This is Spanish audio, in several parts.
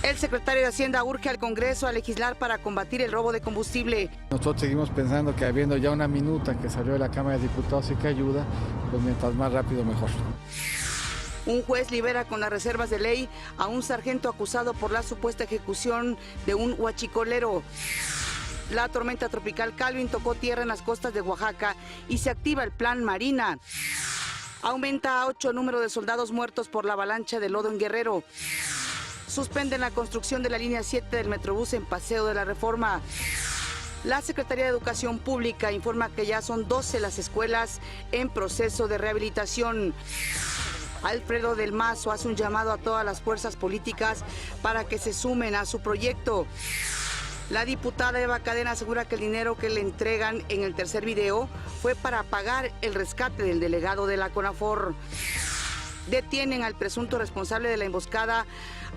El secretario de Hacienda urge al Congreso a legislar para combatir el robo de combustible. Nosotros seguimos pensando que habiendo ya una minuta que salió de la Cámara de Diputados y que ayuda, pues mientras más rápido mejor. Un juez libera con las reservas de ley a un sargento acusado por la supuesta ejecución de un huachicolero. La tormenta tropical Calvin tocó tierra en las costas de Oaxaca y se activa el plan Marina. Aumenta a 8 el número de soldados muertos por la avalancha de lodo en Guerrero. Suspenden la construcción de la línea 7 del Metrobús en Paseo de la Reforma. La Secretaría de Educación Pública informa que ya son 12 las escuelas en proceso de rehabilitación. Alfredo del Mazo hace un llamado a todas las fuerzas políticas para que se sumen a su proyecto. La diputada Eva Cadena asegura que el dinero que le entregan en el tercer video fue para pagar el rescate del delegado de la CONAFOR. Detienen al presunto responsable de la emboscada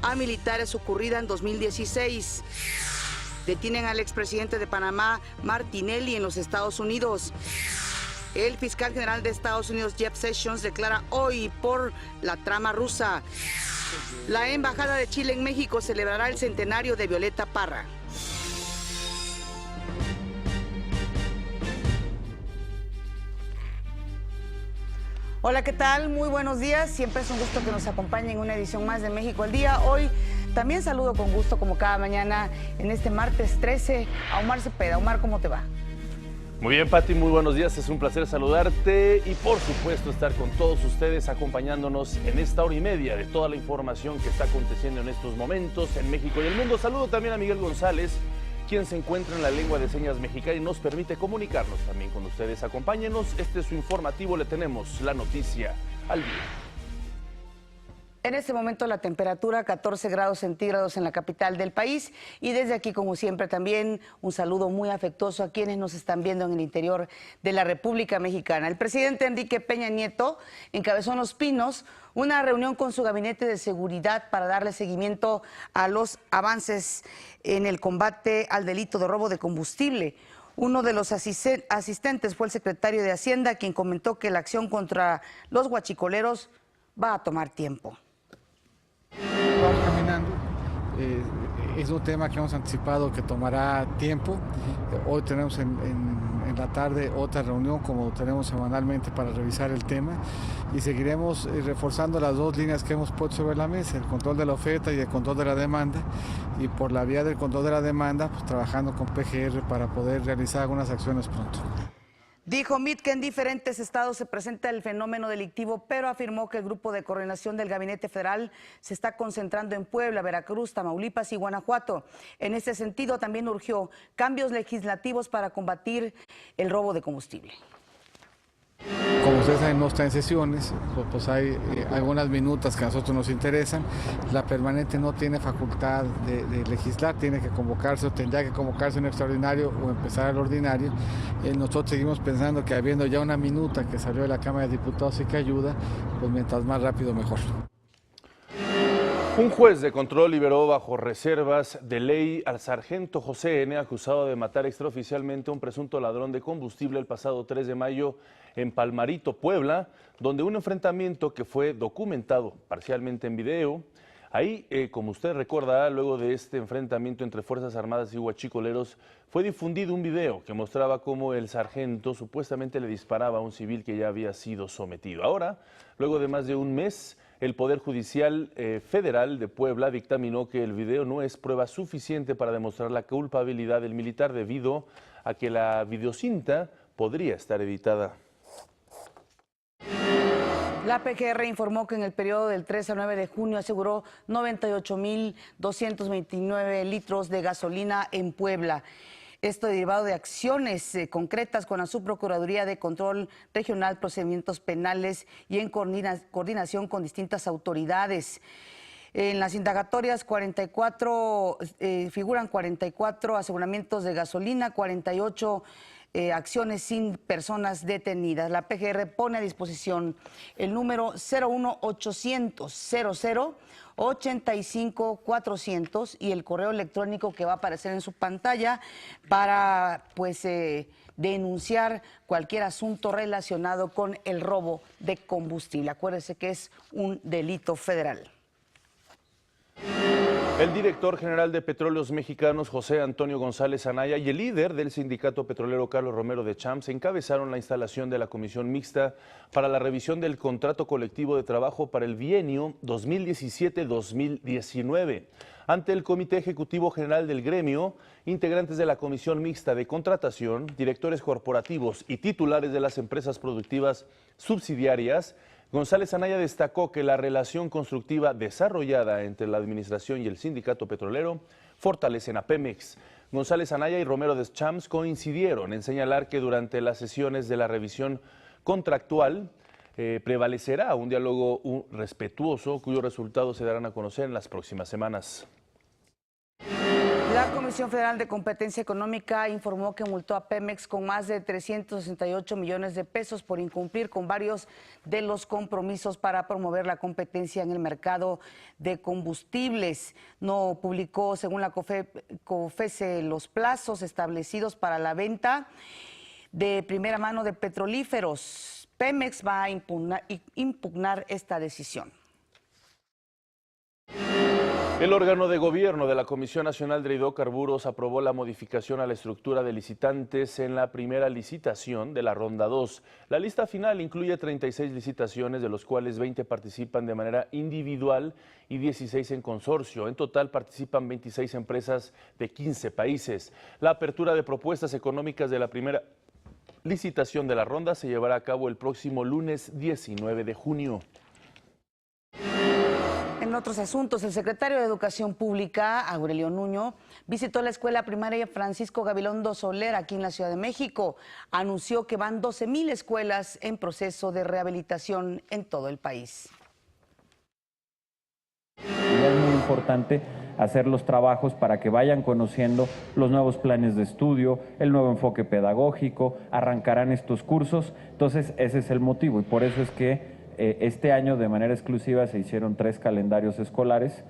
a militares ocurrida en 2016. Detienen al expresidente de Panamá, Martinelli, en los Estados Unidos. El fiscal general de Estados Unidos, Jeff Sessions, declara hoy por la trama rusa. La Embajada de Chile en México celebrará el centenario de Violeta Parra. Hola, ¿qué tal? Muy buenos días. Siempre es un gusto que nos acompañen en una edición más de México al Día. Hoy también saludo con gusto, como cada mañana, en este martes 13, a Omar Cepeda. Omar, ¿cómo te va? Muy bien, Pati, muy buenos días. Es un placer saludarte y, por supuesto, estar con todos ustedes acompañándonos en esta hora y media de toda la información que está aconteciendo en estos momentos en México y el mundo. Saludo también a Miguel González, quien se encuentra en la lengua de señas mexicana y nos permite comunicarnos también con ustedes. Acompáñenos, este es su informativo, le tenemos la noticia al día. En este momento la temperatura 14 grados centígrados en la capital del país y desde aquí, como siempre, también un saludo muy afectuoso a quienes nos están viendo en el interior de la República Mexicana. El presidente Enrique Peña Nieto encabezó en Los Pinos una reunión con su gabinete de seguridad para darle seguimiento a los avances en el combate al delito de robo de combustible. Uno de los asistentes fue el secretario de Hacienda, quien comentó que la acción contra los huachicoleros va a tomar tiempo. Vamos caminando. Es un tema que hemos anticipado que tomará tiempo. Hoy tenemos en la tarde otra reunión, como tenemos semanalmente, para revisar el tema y seguiremos reforzando las dos líneas que hemos puesto sobre la mesa, el control de la oferta y el control de la demanda, y por la vía del control de la demanda, pues trabajando con PGR para poder realizar algunas acciones pronto. Dijo Mitt que en diferentes estados se presenta el fenómeno delictivo, pero afirmó que el grupo de coordinación del Gabinete Federal se está concentrando en Puebla, Veracruz, Tamaulipas y Guanajuato. En este sentido, también urgió cambios legislativos para combatir el robo de combustible. Como ustedes saben, no está en sesiones, pues hay algunas minutas que a nosotros nos interesan. La permanente no tiene facultad de legislar, tiene que convocarse o tendría que convocarse un extraordinario o empezar el ordinario. Nosotros seguimos pensando que habiendo ya una minuta que salió de la Cámara de Diputados y que ayuda, pues mientras más rápido mejor. Un juez de control liberó bajo reservas de ley al sargento José N., acusado de matar extraoficialmente a un presunto ladrón de combustible el pasado 3 de mayo en Palmarito, Puebla, donde un enfrentamiento que fue documentado parcialmente en video. Ahí, como usted recordará, luego de este enfrentamiento entre Fuerzas Armadas y huachicoleros, fue difundido un video que mostraba cómo el sargento supuestamente le disparaba a un civil que ya había sido sometido. Ahora, luego de más de un mes, el Poder Judicial Federal de Puebla dictaminó que el video no es prueba suficiente para demostrar la culpabilidad del militar debido a que la videocinta podría estar editada. La PGR informó que en el periodo del 3 al 9 de junio aseguró 98.229 litros de gasolina en Puebla. Esto derivado de acciones concretas con la Subprocuraduría de Control Regional, Procedimientos Penales y en coordinación con distintas autoridades. En las indagatorias figuran 44 aseguramientos de gasolina, 48 acciones sin personas detenidas. La PGR pone a disposición el número 01800 00 85 400 y el correo electrónico que va a aparecer en su pantalla para denunciar cualquier asunto relacionado con el robo de combustible. Acuérdese que es un delito federal. El director general de Petróleos Mexicanos, José Antonio González Anaya, y el líder del sindicato petrolero, Carlos Romero de Champs, encabezaron la instalación de la comisión mixta para la revisión del contrato colectivo de trabajo para el bienio 2017-2019. Ante el Comité Ejecutivo General del gremio, integrantes de la comisión mixta de contratación, directores corporativos y titulares de las empresas productivas subsidiarias, González Anaya destacó que la relación constructiva desarrollada entre la administración y el sindicato petrolero fortalecen a Pemex. González Anaya y Romero de Champs coincidieron en señalar que durante las sesiones de la revisión contractual prevalecerá un diálogo respetuoso cuyos resultados se darán a conocer en las próximas semanas. La Comisión Federal de Competencia Económica informó que multó a Pemex con más de 368 millones de pesos por incumplir con varios de los compromisos para promover la competencia en el mercado de combustibles. No publicó, según la COFESE, los plazos establecidos para la venta de primera mano de petrolíferos. Pemex va a impugnar esta decisión. El órgano de gobierno de la Comisión Nacional de Hidrocarburos aprobó la modificación a la estructura de licitantes en la primera licitación de la Ronda 2. La lista final incluye 36 licitaciones, de los cuales 20 participan de manera individual y 16 en consorcio. En total participan 26 empresas de 15 países. La apertura de propuestas económicas de la primera licitación de la ronda se llevará a cabo el próximo lunes 19 de junio. En otros asuntos, el secretario de Educación Pública, Aurelio Nuño, visitó la escuela primaria Francisco Gabilondo Soler aquí en la Ciudad de México. Anunció que van 12,000 escuelas en proceso de rehabilitación en todo el país. Es muy importante hacer los trabajos para que vayan conociendo los nuevos planes de estudio, el nuevo enfoque pedagógico, arrancarán estos cursos. Entonces, ese es el motivo y por eso es que este año de manera exclusiva se hicieron 3 calendarios escolares,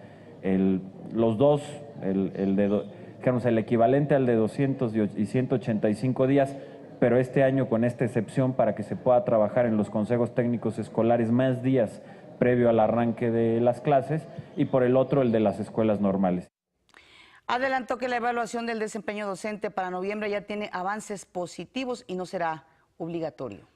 los dos, el equivalente al de 200 y 185 días, pero este año con esta excepción para que se pueda trabajar en los consejos técnicos escolares más días previo al arranque de las clases, y por el otro el de las escuelas normales. Adelantó que la evaluación del desempeño docente para noviembre ya tiene avances positivos y no será obligatorio.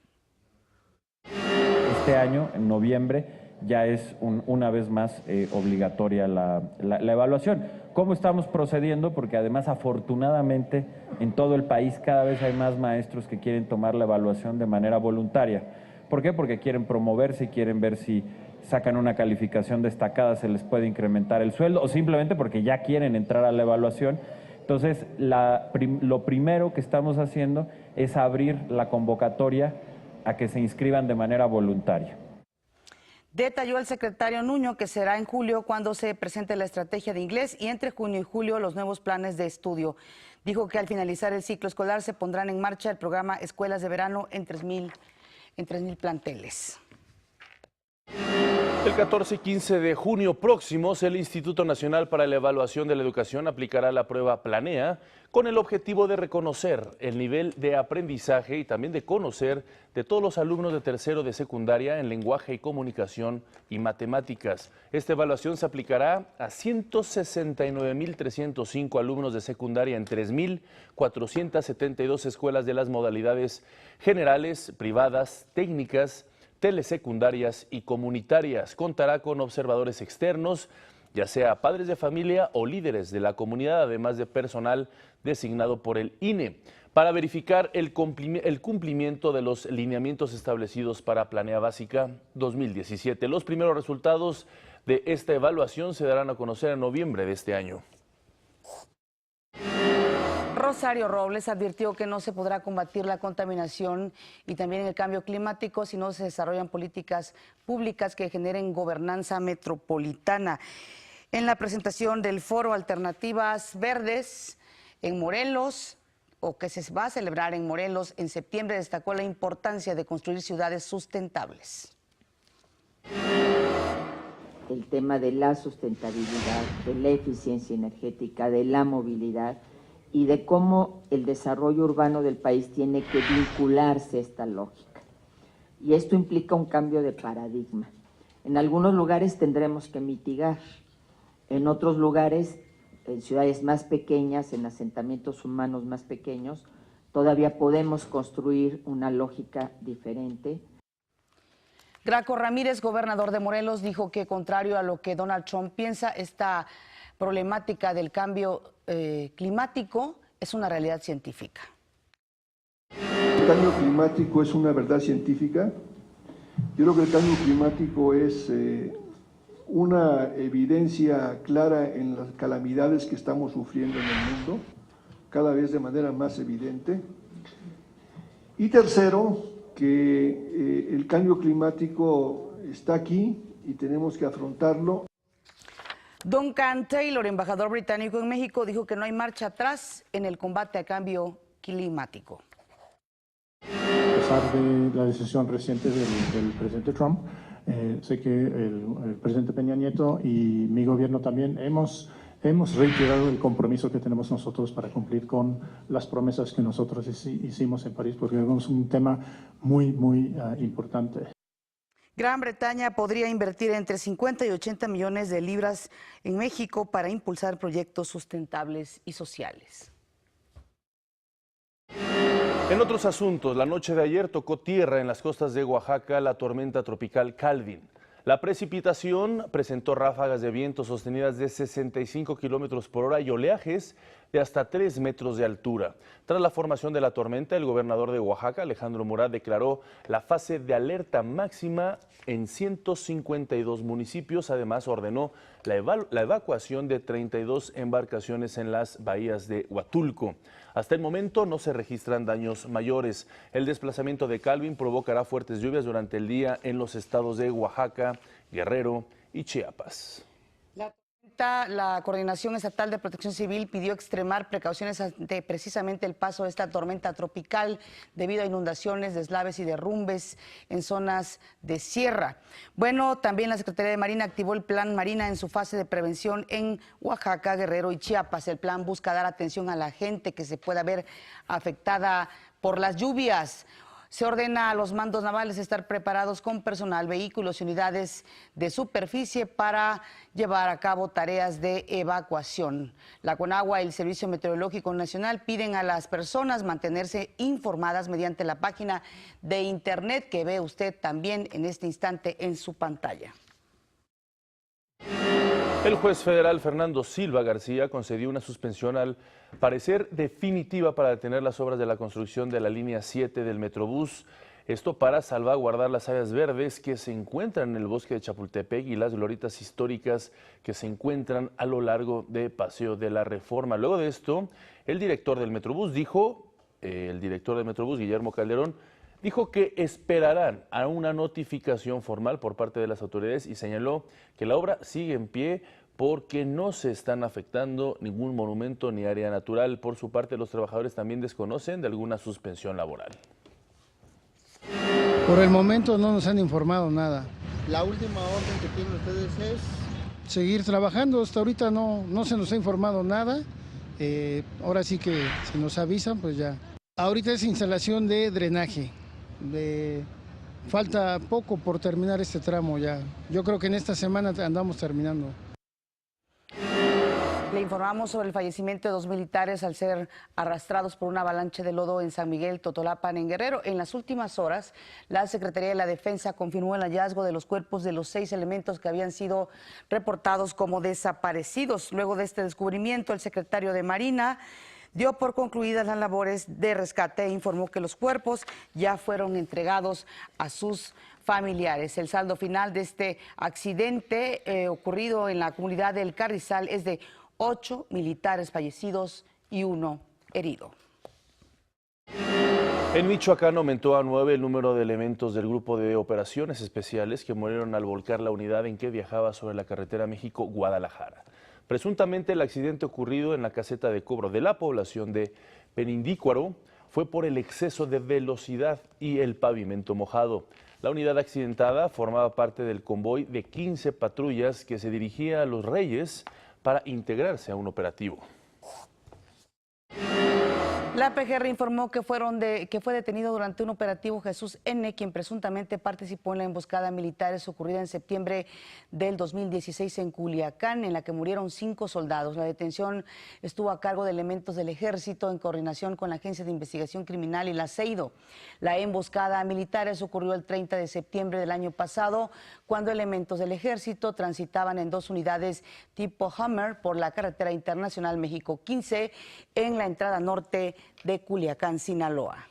Este año, en noviembre, ya es una vez más obligatoria la evaluación. ¿Cómo estamos procediendo? Porque además, afortunadamente, en todo el país cada vez hay más maestros que quieren tomar la evaluación de manera voluntaria. ¿Por qué? Porque quieren promoverse y quieren ver si sacan una calificación destacada, se les puede incrementar el sueldo, o simplemente porque ya quieren entrar a la evaluación. Entonces, lo primero que estamos haciendo es abrir la convocatoria a que se inscriban de manera voluntaria. Detalló el secretario Nuño que será en julio cuando se presente la estrategia de inglés y entre junio y julio los nuevos planes de estudio. Dijo que al finalizar el ciclo escolar se pondrán en marcha el programa Escuelas de Verano en 3,000 planteles. El 14 y 15 de junio próximos, el Instituto Nacional para la Evaluación de la Educación aplicará la prueba Planea con el objetivo de reconocer el nivel de aprendizaje y también de conocer de todos los alumnos de tercero de secundaria en lenguaje y comunicación y matemáticas. Esta evaluación se aplicará a 169,305 alumnos de secundaria en 3,472 escuelas de las modalidades generales, privadas, técnicas, telesecundarias y comunitarias. Contará con observadores externos, ya sea padres de familia o líderes de la comunidad, además de personal designado por el INE, para verificar el cumplimiento de los lineamientos establecidos para Planea Básica 2017. Los primeros resultados de esta evaluación se darán a conocer en noviembre de este año. Rosario Robles advirtió que no se podrá combatir la contaminación y también el cambio climático si no se desarrollan políticas públicas que generen gobernanza metropolitana. En la presentación del foro Alternativas Verdes en Morelos, o que se va a celebrar en Morelos en septiembre, destacó la importancia de construir ciudades sustentables. El tema de la sustentabilidad, de la eficiencia energética, de la movilidad y de cómo el desarrollo urbano del país tiene que vincularse a esta lógica. Y esto implica un cambio de paradigma. En algunos lugares tendremos que mitigar, en otros lugares, en ciudades más pequeñas, en asentamientos humanos más pequeños, todavía podemos construir una lógica diferente. Graco Ramírez, gobernador de Morelos, dijo que contrario a lo que Donald Trump piensa, esta problemática del cambio climático es una realidad científica. El cambio climático es una verdad científica. Yo creo que el cambio climático es una evidencia clara en las calamidades que estamos sufriendo en el mundo, cada vez de manera más evidente. Y tercero, que el cambio climático está aquí y tenemos que afrontarlo. Duncan Taylor, embajador británico en México, dijo que no hay marcha atrás en el combate al cambio climático. A pesar de la decisión reciente del presidente Trump, sé que el presidente Peña Nieto y mi gobierno también hemos reiterado el compromiso que tenemos nosotros para cumplir con las promesas que nosotros hicimos en París, porque es un tema muy importante. Gran Bretaña podría invertir entre 50 y 80 millones de libras en México para impulsar proyectos sustentables y sociales. En otros asuntos, la noche de ayer tocó tierra en las costas de Oaxaca la tormenta tropical Calvin. La precipitación presentó ráfagas de viento sostenidas de 65 kilómetros por hora y oleajes de hasta 3 metros de altura. Tras la formación de la tormenta, el gobernador de Oaxaca, Alejandro Murat, declaró la fase de alerta máxima en 152 municipios. Además, ordenó la evacuación de 32 embarcaciones en las bahías de Huatulco. Hasta el momento no se registran daños mayores. El desplazamiento de Calvin provocará fuertes lluvias durante el día en los estados de Oaxaca, Guerrero y Chiapas. La Coordinación Estatal de Protección Civil pidió extremar precauciones ante precisamente el paso de esta tormenta tropical debido a inundaciones, deslaves y derrumbes en zonas de sierra. Bueno, también la Secretaría de Marina activó el Plan Marina en su fase de prevención en Oaxaca, Guerrero y Chiapas. El plan busca dar atención a la gente que se pueda ver afectada por las lluvias. Se ordena a los mandos navales estar preparados con personal, vehículos y unidades de superficie para llevar a cabo tareas de evacuación. La CONAGUA y el Servicio Meteorológico Nacional piden a las personas mantenerse informadas mediante la página de internet que ve usted también en este instante en su pantalla. El juez federal Fernando Silva García concedió una suspensión al parecer definitiva para detener las obras de la construcción de la línea 7 del Metrobús. Esto para salvaguardar las áreas verdes que se encuentran en el bosque de Chapultepec y las glorietas históricas que se encuentran a lo largo de Paseo de la Reforma. Luego de esto, el director del Metrobús, Guillermo Calderón, dijo que esperarán a una notificación formal por parte de las autoridades y señaló que la obra sigue en pie porque no se están afectando ningún monumento ni área natural. Por su parte, los trabajadores también desconocen de alguna suspensión laboral. Por el momento no nos han informado nada. La última orden que tienen ustedes es seguir trabajando. Hasta ahorita no se nos ha informado nada. Ahora sí que si nos avisan, pues ya. Ahorita es instalación de drenaje. Falta poco por terminar este tramo ya. Yo creo que en esta semana andamos terminando. Le informamos sobre el fallecimiento de 2 militares al ser arrastrados por una avalancha de lodo en San Miguel, Totolapan, en Guerrero. En las últimas horas, la Secretaría de la Defensa confirmó el hallazgo de los cuerpos de los 6 elementos que habían sido reportados como desaparecidos. Luego de este descubrimiento, el secretario de Marina dio por concluidas las labores de rescate e informó que los cuerpos ya fueron entregados a sus familiares. El saldo final de este accidente ocurrido en la comunidad del Carrizal es de 8 militares fallecidos y 1 herido. En Michoacán aumentó a 9 el número de elementos del Grupo de Operaciones Especiales que murieron al volcar la unidad en que viajaba sobre la carretera México-Guadalajara. Presuntamente el accidente ocurrido en la caseta de cobro de la población de Penindícuaro fue por el exceso de velocidad y el pavimento mojado. La unidad accidentada formaba parte del convoy de 15 patrullas que se dirigía a Los Reyes para integrarse a un operativo. La PGR informó que fue detenido durante un operativo Jesús N., quien presuntamente participó en la emboscada militar ocurrida en septiembre del 2016 en Culiacán, en la que murieron 5 soldados. La detención estuvo a cargo de elementos del Ejército en coordinación con la Agencia de Investigación Criminal y la CEIDO. La emboscada militar ocurrió el 30 de septiembre del año pasado, cuando elementos del Ejército transitaban en 2 unidades tipo Hummer por la carretera internacional México 15 en la entrada norte de Culiacán, Sinaloa.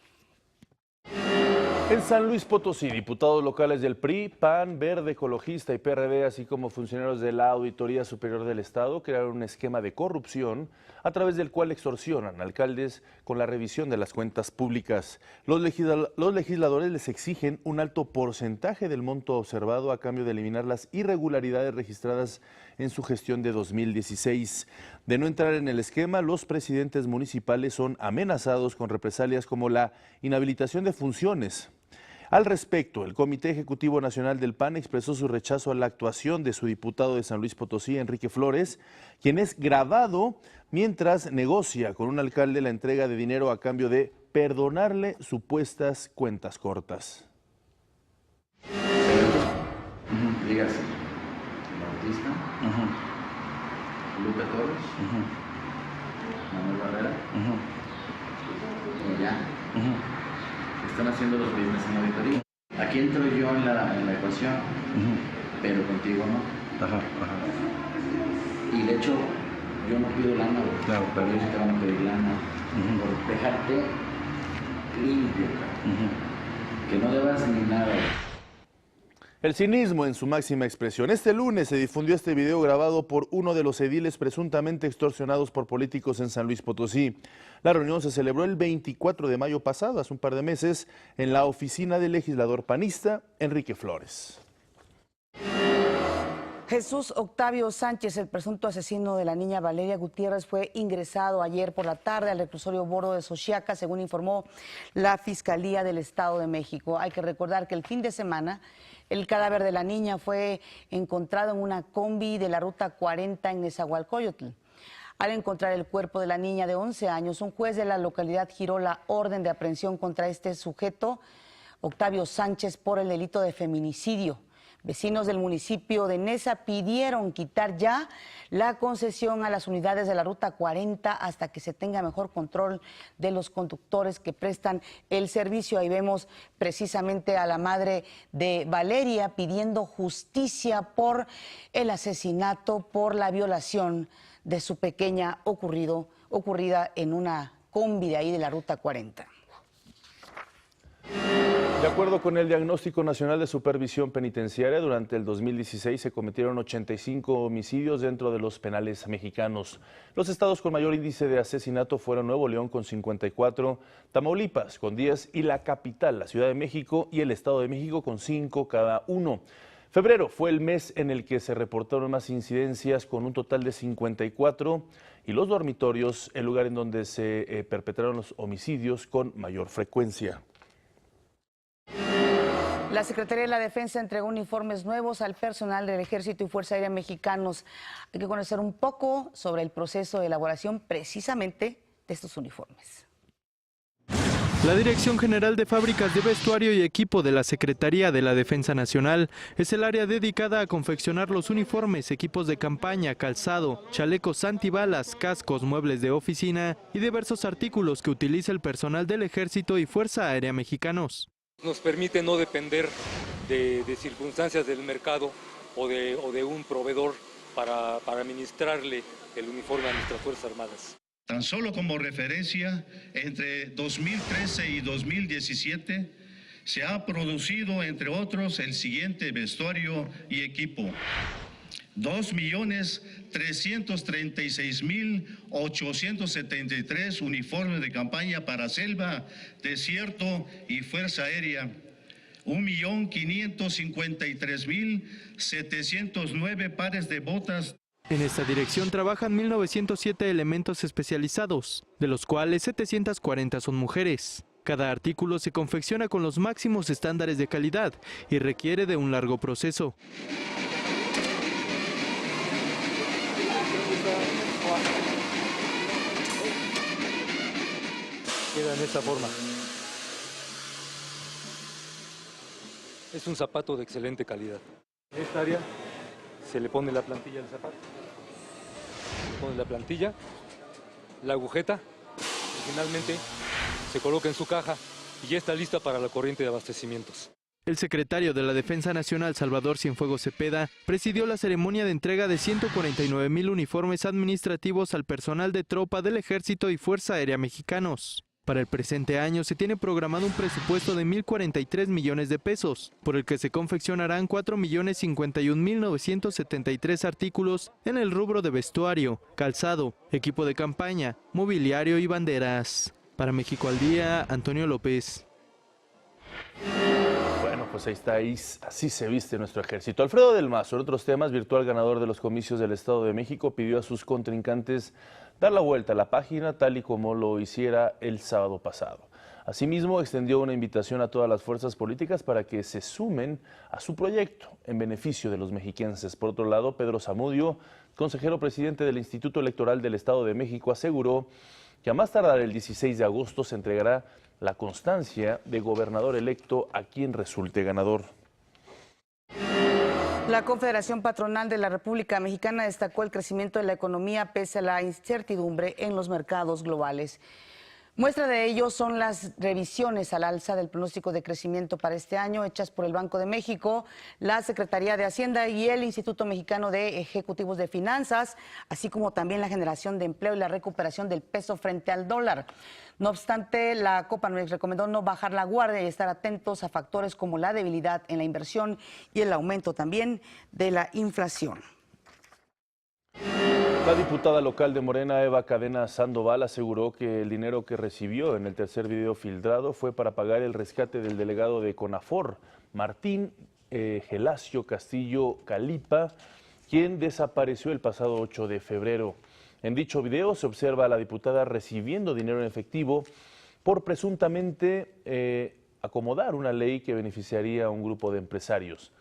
En San Luis Potosí, diputados locales del PRI, PAN, Verde, Ecologista y PRD, así como funcionarios de la Auditoría Superior del Estado, crearon un esquema de corrupción a través del cual extorsionan alcaldes con la revisión de las cuentas públicas. Los legisladores les exigen un alto porcentaje del monto observado a cambio de eliminar las irregularidades registradas en su gestión de 2016. De no entrar en el esquema, los presidentes municipales son amenazados con represalias como la inhabilitación de funciones. Al respecto, el Comité Ejecutivo Nacional del PAN expresó su rechazo a la actuación de su diputado de San Luis Potosí, Enrique Flores, quien es grabado mientras negocia con un alcalde la entrega de dinero a cambio de perdonarle supuestas cuentas cortas. Dígase, Bautista, Lupe Torres, Manuel Barrera, ya. Están haciendo los business en auditoría. Aquí entro yo en la ecuación, pero contigo no. Y de hecho, yo no pido lana, claro, pero ellos te van a pedir lana por dejarte limpio, que no debas ni nada. El cinismo en su máxima expresión. Este lunes se difundió este video grabado por uno de los ediles presuntamente extorsionados por políticos en San Luis Potosí. La reunión se celebró el 24 de mayo pasado, hace un par de meses, en la oficina del legislador panista Enrique Flores. Jesús Octavio Sánchez, el presunto asesino de la niña Valeria Gutiérrez, fue ingresado ayer por la tarde al reclusorio Bordo de Xochiaca, según informó la Fiscalía del Estado de México. Hay que recordar que el fin de semana el cadáver de la niña fue encontrado en una combi de la Ruta 40 en Nezahualcóyotl. Al encontrar el cuerpo de la niña de 11 años, un juez de la localidad giró la orden de aprehensión contra este sujeto, Octavio Sánchez, por el delito de feminicidio. Vecinos del municipio de Neza pidieron quitar ya la concesión a las unidades de la Ruta 40 hasta que se tenga mejor control de los conductores que prestan el servicio. Ahí vemos precisamente a la madre de Valeria pidiendo justicia por el asesinato, por la violación de su pequeña ocurrida en una combi de ahí de la Ruta 40. De acuerdo con el Diagnóstico Nacional de Supervisión Penitenciaria, durante el 2016 se cometieron 85 homicidios dentro de los penales mexicanos. Los estados con mayor índice de asesinato fueron Nuevo León con 54, Tamaulipas con 10 y la capital, la Ciudad de México y el Estado de México con 5 cada uno. Febrero fue el mes en el que se reportaron más incidencias con un total de 54 y los dormitorios, el lugar en donde se perpetraron los homicidios con mayor frecuencia. La Secretaría de la Defensa entregó uniformes nuevos al personal del Ejército y Fuerza Aérea mexicanos. Hay que conocer un poco sobre el proceso de elaboración precisamente de estos uniformes. La Dirección General de Fábricas de Vestuario y Equipo de la Secretaría de la Defensa Nacional es el área dedicada a confeccionar los uniformes, equipos de campaña, calzado, chalecos antibalas, cascos, muebles de oficina y diversos artículos que utiliza el personal del Ejército y Fuerza Aérea mexicanos. Nos permite no depender de circunstancias del mercado o de un proveedor para administrarle el uniforme a nuestras Fuerzas Armadas. Tan solo como referencia, entre 2013 y 2017 se ha producido, entre otros, el siguiente vestuario y equipo. 2.336.873 uniformes de campaña para selva, desierto y fuerza aérea. 1.553.709 pares de botas. En esta dirección trabajan 1.907 elementos especializados, de los cuales 740 son mujeres. Cada artículo se confecciona con los máximos estándares de calidad y requiere de un largo proceso. Queda en esta forma. Es un zapato de excelente calidad. En esta área se le pone la plantilla del zapato. Se pone la plantilla, la agujeta y finalmente se coloca en su caja y ya está lista para la corriente de abastecimientos. El secretario de la Defensa Nacional, Salvador Cienfuegos Cepeda, presidió la ceremonia de entrega de 149,000 uniformes administrativos al personal de tropa del Ejército y Fuerza Aérea mexicanos. Para el presente año se tiene programado un presupuesto de 1.043 millones de pesos, por el que se confeccionarán 4.051.973 artículos en el rubro de vestuario, calzado, equipo de campaña, mobiliario y banderas. Para México al Día, Antonio López. Bueno, pues ahí está, así se viste nuestro ejército. Alfredo del Mazo, en otros temas, virtual ganador de los comicios del Estado de México, pidió a sus contrincantes dar la vuelta a la página tal y como lo hiciera el sábado pasado. Asimismo, extendió una invitación a todas las fuerzas políticas para que se sumen a su proyecto en beneficio de los mexiquenses. Por otro lado, Pedro Zamudio, consejero presidente del Instituto Electoral del Estado de México, aseguró que a más tardar el 16 de agosto se entregará la constancia de gobernador electo a quien resulte ganador. La Confederación Patronal de la República Mexicana destacó el crecimiento de la economía pese a la incertidumbre en los mercados globales. Muestra de ello son las revisiones al alza del pronóstico de crecimiento para este año hechas por el Banco de México, la Secretaría de Hacienda y el Instituto Mexicano de Ejecutivos de Finanzas, así como también la generación de empleo y la recuperación del peso frente al dólar. No obstante, la Coparmex recomendó no bajar la guardia y estar atentos a factores como la debilidad en la inversión y el aumento también de la inflación. La diputada local de Morena, Eva Cadena Sandoval, aseguró que el dinero que recibió en el tercer video filtrado fue para pagar el rescate del delegado de CONAFOR, Martín Gelasio Castillo Calipa, quien desapareció el pasado 8 de febrero. En dicho video se observa a la diputada recibiendo dinero en efectivo por presuntamente acomodar una ley que beneficiaría a un grupo de empresarios.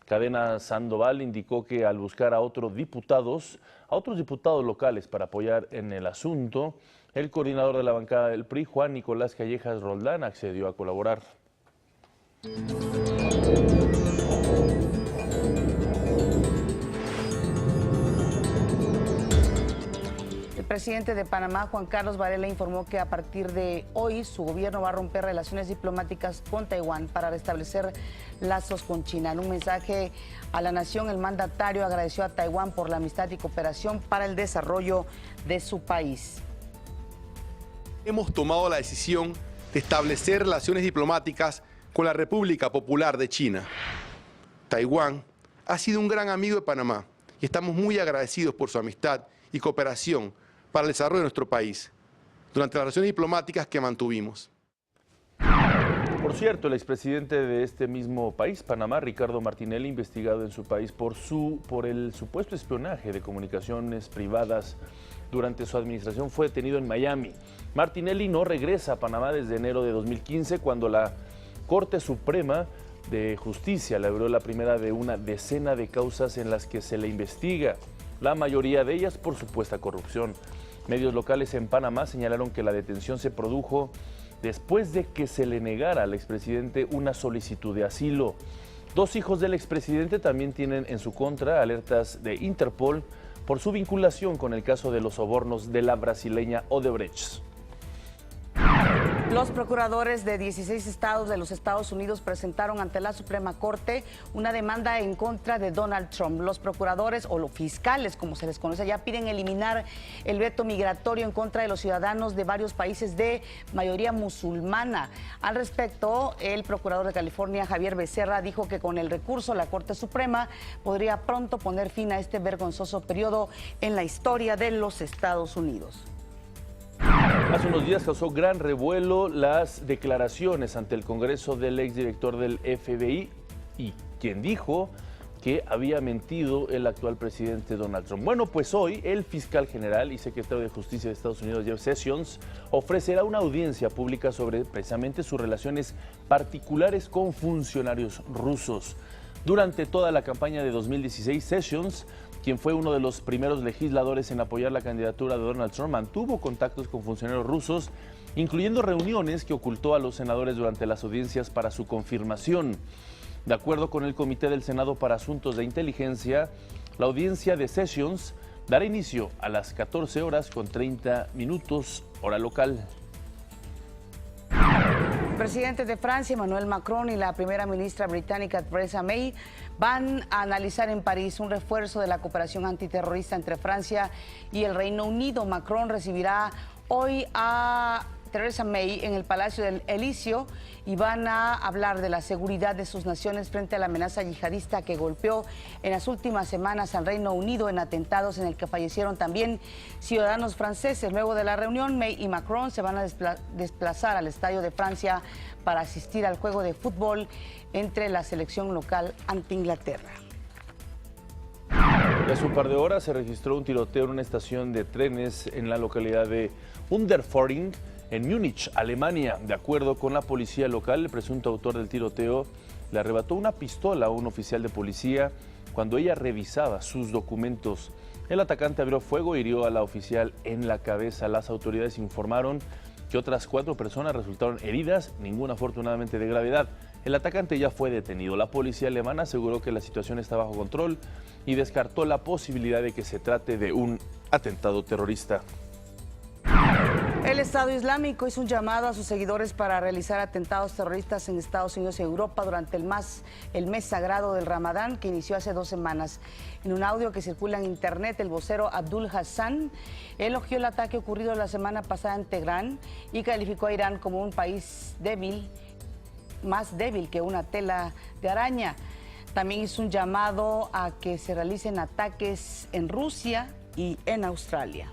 Cadena Sandoval indicó que al buscar a otros diputados locales para apoyar en el asunto, el coordinador de la bancada del PRI, Juan Nicolás Callejas Roldán, accedió a colaborar. El presidente de Panamá, Juan Carlos Varela, informó que a partir de hoy su gobierno va a romper relaciones diplomáticas con Taiwán para restablecer lazos con China. En un mensaje a la nación, el mandatario agradeció a Taiwán por la amistad y cooperación para el desarrollo de su país. Hemos tomado la decisión de establecer relaciones diplomáticas con la República Popular de China. Taiwán ha sido un gran amigo de Panamá y estamos muy agradecidos por su amistad y cooperación para el desarrollo de nuestro país durante las relaciones diplomáticas que mantuvimos. Por cierto, el expresidente de este mismo país, Panamá, Ricardo Martinelli, investigado en su país por el supuesto espionaje de comunicaciones privadas durante su administración, fue detenido en Miami. Martinelli no regresa a Panamá desde enero de 2015, cuando la Corte Suprema de Justicia le abrió la primera de una decena de causas en las que se le investiga, la mayoría de ellas por supuesta corrupción. Medios locales en Panamá señalaron que la detención se produjo después de que se le negara al expresidente una solicitud de asilo. Dos hijos del expresidente también tienen en su contra alertas de Interpol por su vinculación con el caso de los sobornos de la brasileña Odebrecht. Los procuradores de 16 estados de los Estados Unidos presentaron ante la Suprema Corte una demanda en contra de Donald Trump. Los procuradores, o los fiscales, como se les conoce, ya piden eliminar el veto migratorio en contra de los ciudadanos de varios países de mayoría musulmana. Al respecto, el procurador de California, Javier Becerra, dijo que con el recurso la Corte Suprema podría pronto poner fin a este vergonzoso periodo en la historia de los Estados Unidos. Hace unos días causó gran revuelo las declaraciones ante el Congreso del exdirector del FBI, y quien dijo que había mentido el actual presidente Donald Trump. Bueno, pues hoy el fiscal general y secretario de Justicia de Estados Unidos, Jeff Sessions, ofrecerá una audiencia pública sobre precisamente sus relaciones particulares con funcionarios rusos. Durante toda la campaña de 2016, Sessions, quien fue uno de los primeros legisladores en apoyar la candidatura de Donald Trump, mantuvo contactos con funcionarios rusos, incluyendo reuniones que ocultó a los senadores durante las audiencias para su confirmación. De acuerdo con el Comité del Senado para Asuntos de Inteligencia, la audiencia de Sessions dará inicio a las 14 horas con 30 minutos, hora local. El presidente de Francia, Emmanuel Macron, y la primera ministra británica, Theresa May, van a analizar en París un refuerzo de la cooperación antiterrorista entre Francia y el Reino Unido. Macron recibirá hoy a Theresa May en el Palacio del Elíseo y van a hablar de la seguridad de sus naciones frente a la amenaza yihadista que golpeó en las últimas semanas al Reino Unido en atentados en el que fallecieron también ciudadanos franceses. Luego de la reunión, May y Macron se van a desplazar al Estadio de Francia para asistir al juego de fútbol entre la selección local ante Inglaterra. Hace un par de horas se registró un tiroteo en una estación de trenes en la localidad de Unterföhring, en Múnich, Alemania. De acuerdo con la policía local, el presunto autor del tiroteo le arrebató una pistola a un oficial de policía cuando ella revisaba sus documentos. El atacante abrió fuego y hirió a la oficial en la cabeza. Las autoridades informaron que otras 4 personas resultaron heridas, ninguna afortunadamente de gravedad. El atacante ya fue detenido. La policía alemana aseguró que la situación está bajo control y descartó la posibilidad de que se trate de un atentado terrorista. El Estado Islámico hizo un llamado a sus seguidores para realizar atentados terroristas en Estados Unidos y Europa durante el mes sagrado del Ramadán, que inició hace 2 semanas. En un audio que circula en internet, el vocero Abdul Hassan elogió el ataque ocurrido la semana pasada en Teherán y calificó a Irán como un país débil, más débil que una tela de araña. También hizo un llamado a que se realicen ataques en Rusia y en Australia.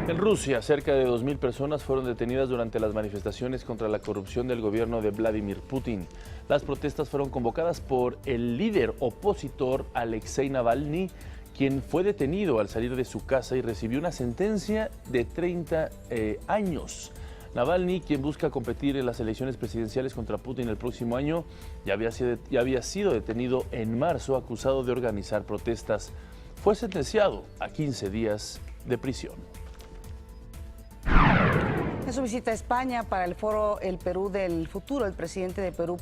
En Rusia, cerca de 2.000 personas fueron detenidas durante las manifestaciones contra la corrupción del gobierno de Vladimir Putin. Las protestas fueron convocadas por el líder opositor Alexei Navalny, quien fue detenido al salir de su casa y recibió una sentencia de 30 años. Navalny, quien busca competir en las elecciones presidenciales contra Putin el próximo año, ya había sido detenido en marzo acusado de organizar protestas. Fue sentenciado a 15 días de prisión. En su visita a España para el foro El Perú del Futuro, el presidente de Perú,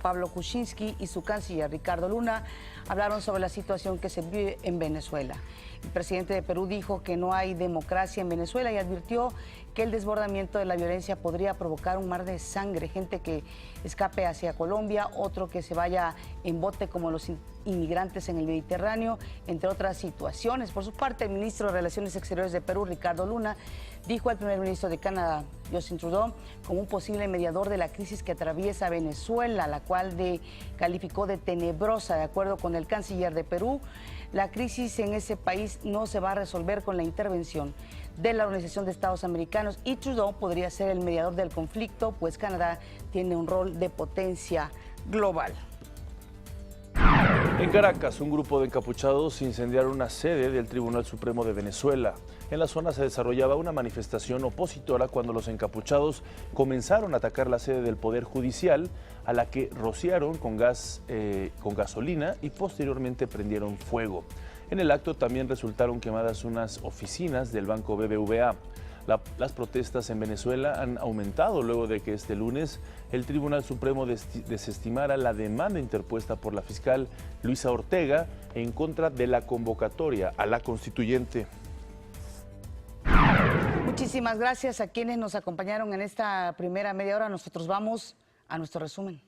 Pablo Kuczynski, y su canciller, Ricardo Luna, hablaron sobre la situación que se vive en Venezuela. El presidente de Perú dijo que no hay democracia en Venezuela y advirtió que el desbordamiento de la violencia podría provocar un mar de sangre, gente que escape hacia Colombia, otro que se vaya en bote como los inmigrantes en el Mediterráneo, entre otras situaciones. Por su parte, el ministro de Relaciones Exteriores de Perú, Ricardo Luna, dijo al primer ministro de Canadá, Justin Trudeau, como un posible mediador de la crisis que atraviesa Venezuela, la cual calificó de tenebrosa. De acuerdo con el canciller de Perú, la crisis en ese país no se va a resolver con la intervención de la Organización de Estados Americanos y Trudeau podría ser el mediador del conflicto, pues Canadá tiene un rol de potencia global. En Caracas, un grupo de encapuchados incendiaron una sede del Tribunal Supremo de Venezuela. En la zona se desarrollaba una manifestación opositora cuando los encapuchados comenzaron a atacar la sede del Poder Judicial, a la que rociaron con gasolina y posteriormente prendieron fuego. En el acto también resultaron quemadas unas oficinas del Banco BBVA. Las protestas en Venezuela han aumentado luego de que este lunes el Tribunal Supremo desestimara la demanda interpuesta por la fiscal Luisa Ortega en contra de la convocatoria a la constituyente. Muchísimas gracias a quienes nos acompañaron en esta primera media hora. Nosotros vamos a nuestro resumen.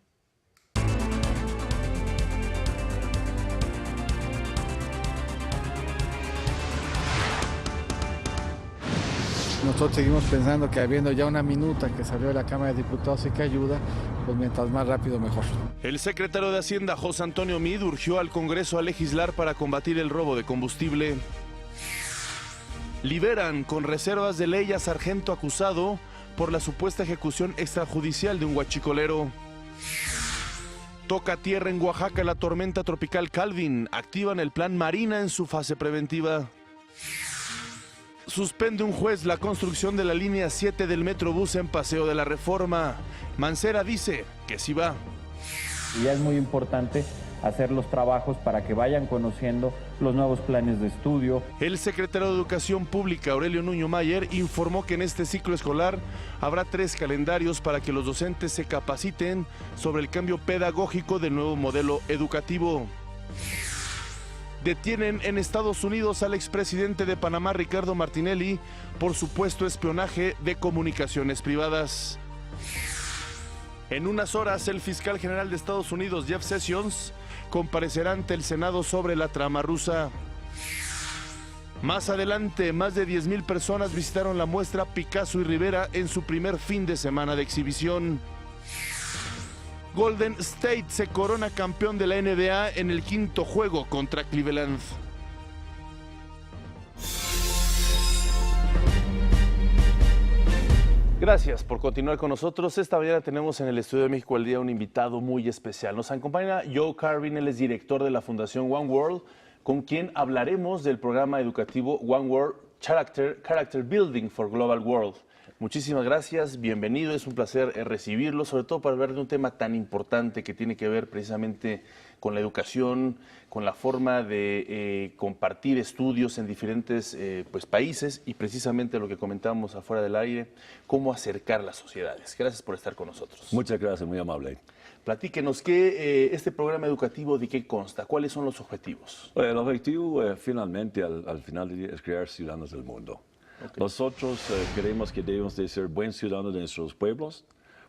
Nosotros seguimos pensando que habiendo ya una minuta que salió de la Cámara de Diputados y que ayuda, pues mientras más rápido mejor. El secretario de Hacienda, José Antonio Meade, urgió al Congreso a legislar para combatir el robo de combustible. Liberan con reservas de ley a sargento acusado por la supuesta ejecución extrajudicial de un huachicolero. Toca tierra en Oaxaca la tormenta tropical Calvin. Activan el plan Marina en su fase preventiva. Suspende un juez la construcción de la línea 7 del Metrobús en Paseo de la Reforma. Mancera dice que sí va. Y es muy importante hacer los trabajos para que vayan conociendo los nuevos planes de estudio. El secretario de Educación Pública, Aurelio Nuño Mayer, informó que en este ciclo escolar habrá 3 calendarios para que los docentes se capaciten sobre el cambio pedagógico del nuevo modelo educativo. Detienen en Estados Unidos al expresidente de Panamá, Ricardo Martinelli, por supuesto espionaje de comunicaciones privadas. En unas horas, el fiscal general de Estados Unidos, Jeff Sessions, comparecerá ante el Senado sobre la trama rusa. Más adelante, más de 10,000 personas visitaron la muestra Picasso y Rivera en su primer fin de semana de exhibición. Golden State se corona campeón de la NBA en el 5º juego contra Cleveland. Gracias por continuar con nosotros. Esta mañana tenemos en el Estudio de México al Día un invitado muy especial. Nos acompaña Joe Carvin, él es director de la Fundación One World, con quien hablaremos del programa educativo One World Character Building for Global World. Muchísimas gracias, bienvenido, es un placer recibirlo, sobre todo para hablar de un tema tan importante que tiene que ver precisamente con la educación, con la forma de compartir estudios en diferentes países y precisamente lo que comentábamos afuera del aire, cómo acercar las sociedades. Gracias por estar con nosotros. Muchas gracias, muy amable. Platíquenos, este programa educativo de qué consta, cuáles son los objetivos. El objetivo finalmente al final del día es crear ciudadanos del mundo. Okay. Nosotros creemos que debemos de ser buenos ciudadanos de nuestros pueblos,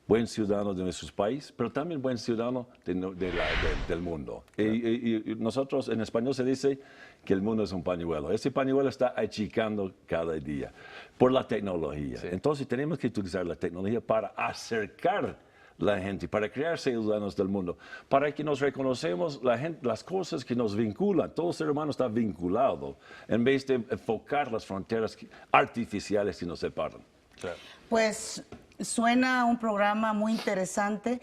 buenos ciudadanos de nuestros países, pero también buenos ciudadanos del mundo. Y nosotros, en español se dice que el mundo es un pañuelo. Ese pañuelo está achicando cada día por la tecnología. Sí. Entonces tenemos que utilizar la tecnología para acercar la gente, para crear ciudadanos del mundo, para que nos reconocemos las cosas que nos vinculan. Todo ser humano está vinculado, en vez de enfocar las fronteras artificiales que nos separan. Claro. Pues suena un programa muy interesante,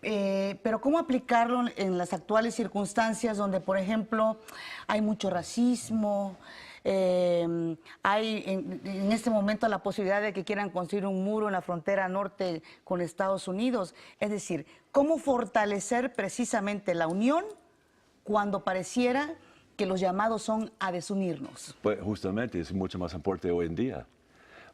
pero ¿cómo aplicarlo en las actuales circunstancias donde, por ejemplo, hay mucho racismo? Hay en este momento la posibilidad de que quieran construir un muro en la frontera norte con Estados Unidos. Es decir, ¿cómo fortalecer precisamente la unión cuando pareciera que los llamados son a desunirnos? Pues justamente es mucho más importante hoy en día.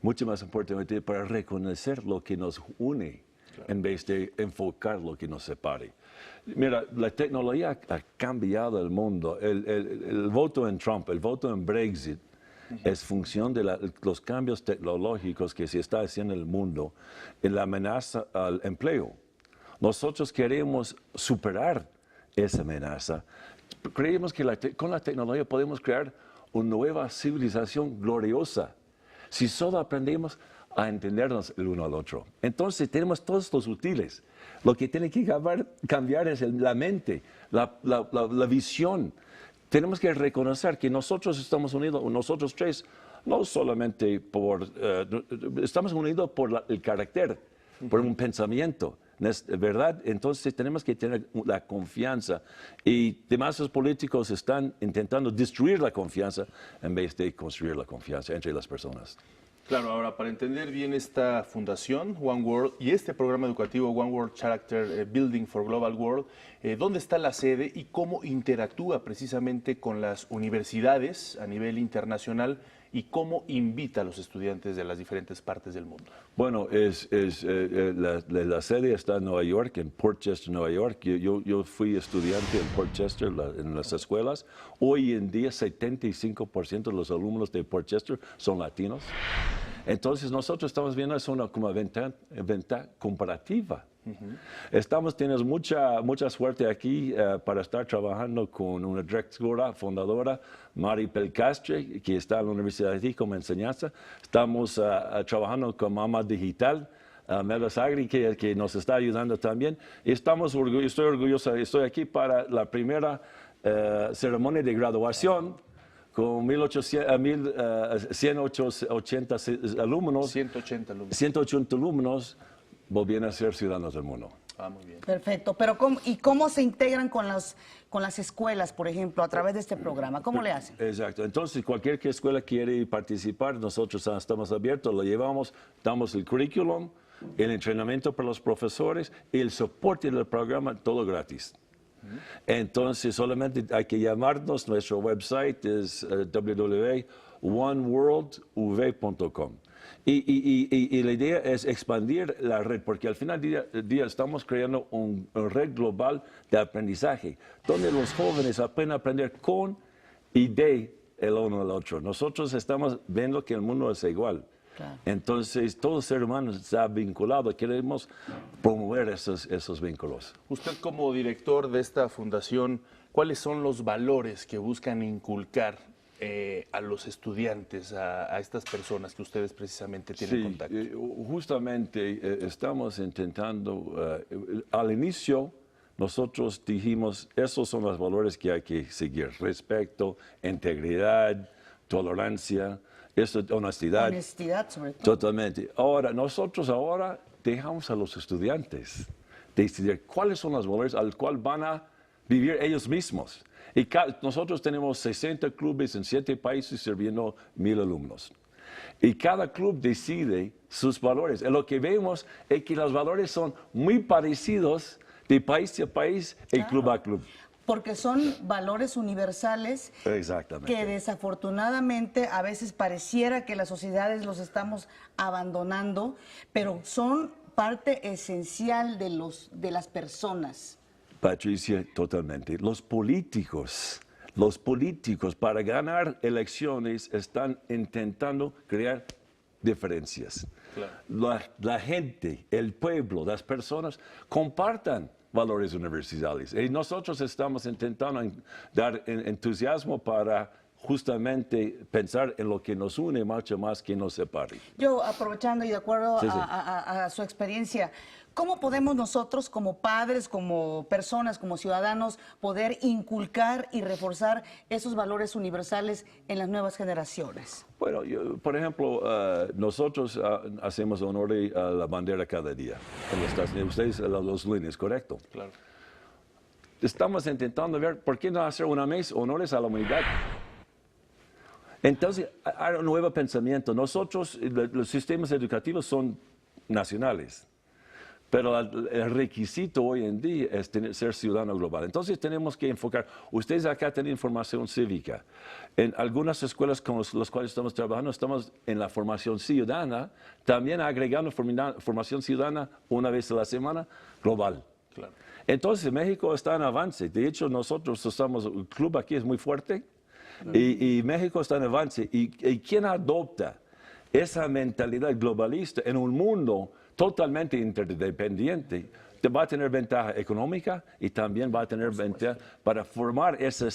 Mucho más importante hoy en día para reconocer lo que nos une, claro, en vez de enfocar lo que nos separe. Mira, la tecnología ha cambiado el mundo. El voto en Trump, el voto en Brexit, es función de los cambios tecnológicos que se está haciendo en el mundo, en la amenaza al empleo. Nosotros queremos superar esa amenaza. Creemos que con la tecnología podemos crear una nueva civilización gloriosa, si solo aprendemos a entendernos el uno al otro. Entonces tenemos todos los útiles. Lo que tiene que cambiar es la mente, la visión. Tenemos que reconocer que nosotros estamos unidos, nosotros tres, no solamente estamos unidos por el carácter, por un pensamiento, ¿verdad? Entonces tenemos que tener la confianza y demás políticos están intentando destruir la confianza en vez de construir la confianza entre las personas. Claro, ahora para entender bien esta fundación, One World, y este programa educativo One World Character Building for Global World, ¿dónde está la sede y cómo interactúa precisamente con las universidades a nivel internacional y cómo invita a los estudiantes de las diferentes partes del mundo? Bueno, la sede está en Nueva York, en Port Chester, Nueva York. Yo fui estudiante en Port Chester, en las escuelas. Hoy en día, 75% de los alumnos de Port Chester son latinos. Entonces, nosotros estamos viendo eso como ventaja comparativa. Tenemos mucha suerte aquí para estar trabajando con una directora, fundadora, Mari Pelcastre, que está en la Universidad de como enseñanza. Estamos trabajando con Mamá Digital, Mela Sagri, que nos está ayudando también. Y estoy orgullosa, estoy aquí para la primera ceremonia de graduación con 180 alumnos. 180 alumnos. 180 alumnos volvían a ser ciudadanos del mundo. Muy bien. Perfecto, pero ¿cómo se integran con las escuelas, por ejemplo, a través de este programa? ¿Cómo le hacen? Exacto. Entonces, cualquier escuela quiere participar, nosotros estamos abiertos, lo llevamos, damos el currículum, el entrenamiento para los profesores y el soporte del programa, todo gratis. Entonces, solamente hay que llamarnos, nuestro website es www.oneworlduv.com. Y la idea es expandir la red, porque al final del día estamos creando una red global de aprendizaje, donde los jóvenes pueden aprender con y de el uno al otro. Nosotros estamos viendo que el mundo es igual. Claro. Entonces, todo ser humano está vinculado. Queremos promover esos vínculos. Usted como director de esta fundación, ¿cuáles son los valores que buscan inculcar a los estudiantes, a estas personas que ustedes precisamente tienen contacto? Justamente estamos intentando, al inicio nosotros dijimos, esos son los valores que hay que seguir: respeto, integridad, tolerancia, honestidad. Honestidad, sobre todo. Totalmente. Nosotros dejamos a los estudiantes decidir cuáles son los valores al cual van a vivir ellos mismos. Y nosotros tenemos 60 clubes en 7 países sirviendo 1,000 alumnos. Y cada club decide sus valores. Y lo que vemos es que los valores son muy parecidos de país a país y club a club. Porque son valores universales. Exactamente. Que desafortunadamente a veces pareciera que las sociedades los estamos abandonando, pero son parte esencial de las personas. Patricia, totalmente. Los políticos para ganar elecciones están intentando crear diferencias. Claro. La gente, el pueblo, las personas compartan valores universales. Y nosotros estamos intentando dar entusiasmo para justamente pensar en lo que nos une mucho más que nos separe. Yo, aprovechando y de acuerdo a su experiencia, ¿cómo podemos nosotros como padres, como personas, como ciudadanos, poder inculcar y reforzar esos valores universales en las nuevas generaciones? Bueno, por ejemplo, nosotros hacemos honor a la bandera cada día. Ustedes, los lunes, ¿correcto? Claro. Estamos intentando ver por qué no hacer una mes honores a la humanidad. Entonces, hay un nuevo pensamiento. Nosotros, los sistemas educativos son nacionales, pero el requisito hoy en día es ser ciudadano global. Entonces, tenemos que enfocar. Ustedes acá tienen formación cívica. En algunas escuelas con las cuales estamos trabajando, estamos en la formación ciudadana, también agregando formación ciudadana una vez a la semana global. Claro. Entonces, México está en avance. De hecho, nosotros el club aquí es muy fuerte. Y México está en avance. Y quien adopta esa mentalidad globalista en un mundo totalmente interdependiente va a tener ventaja económica y también va a tener ventaja para formar esa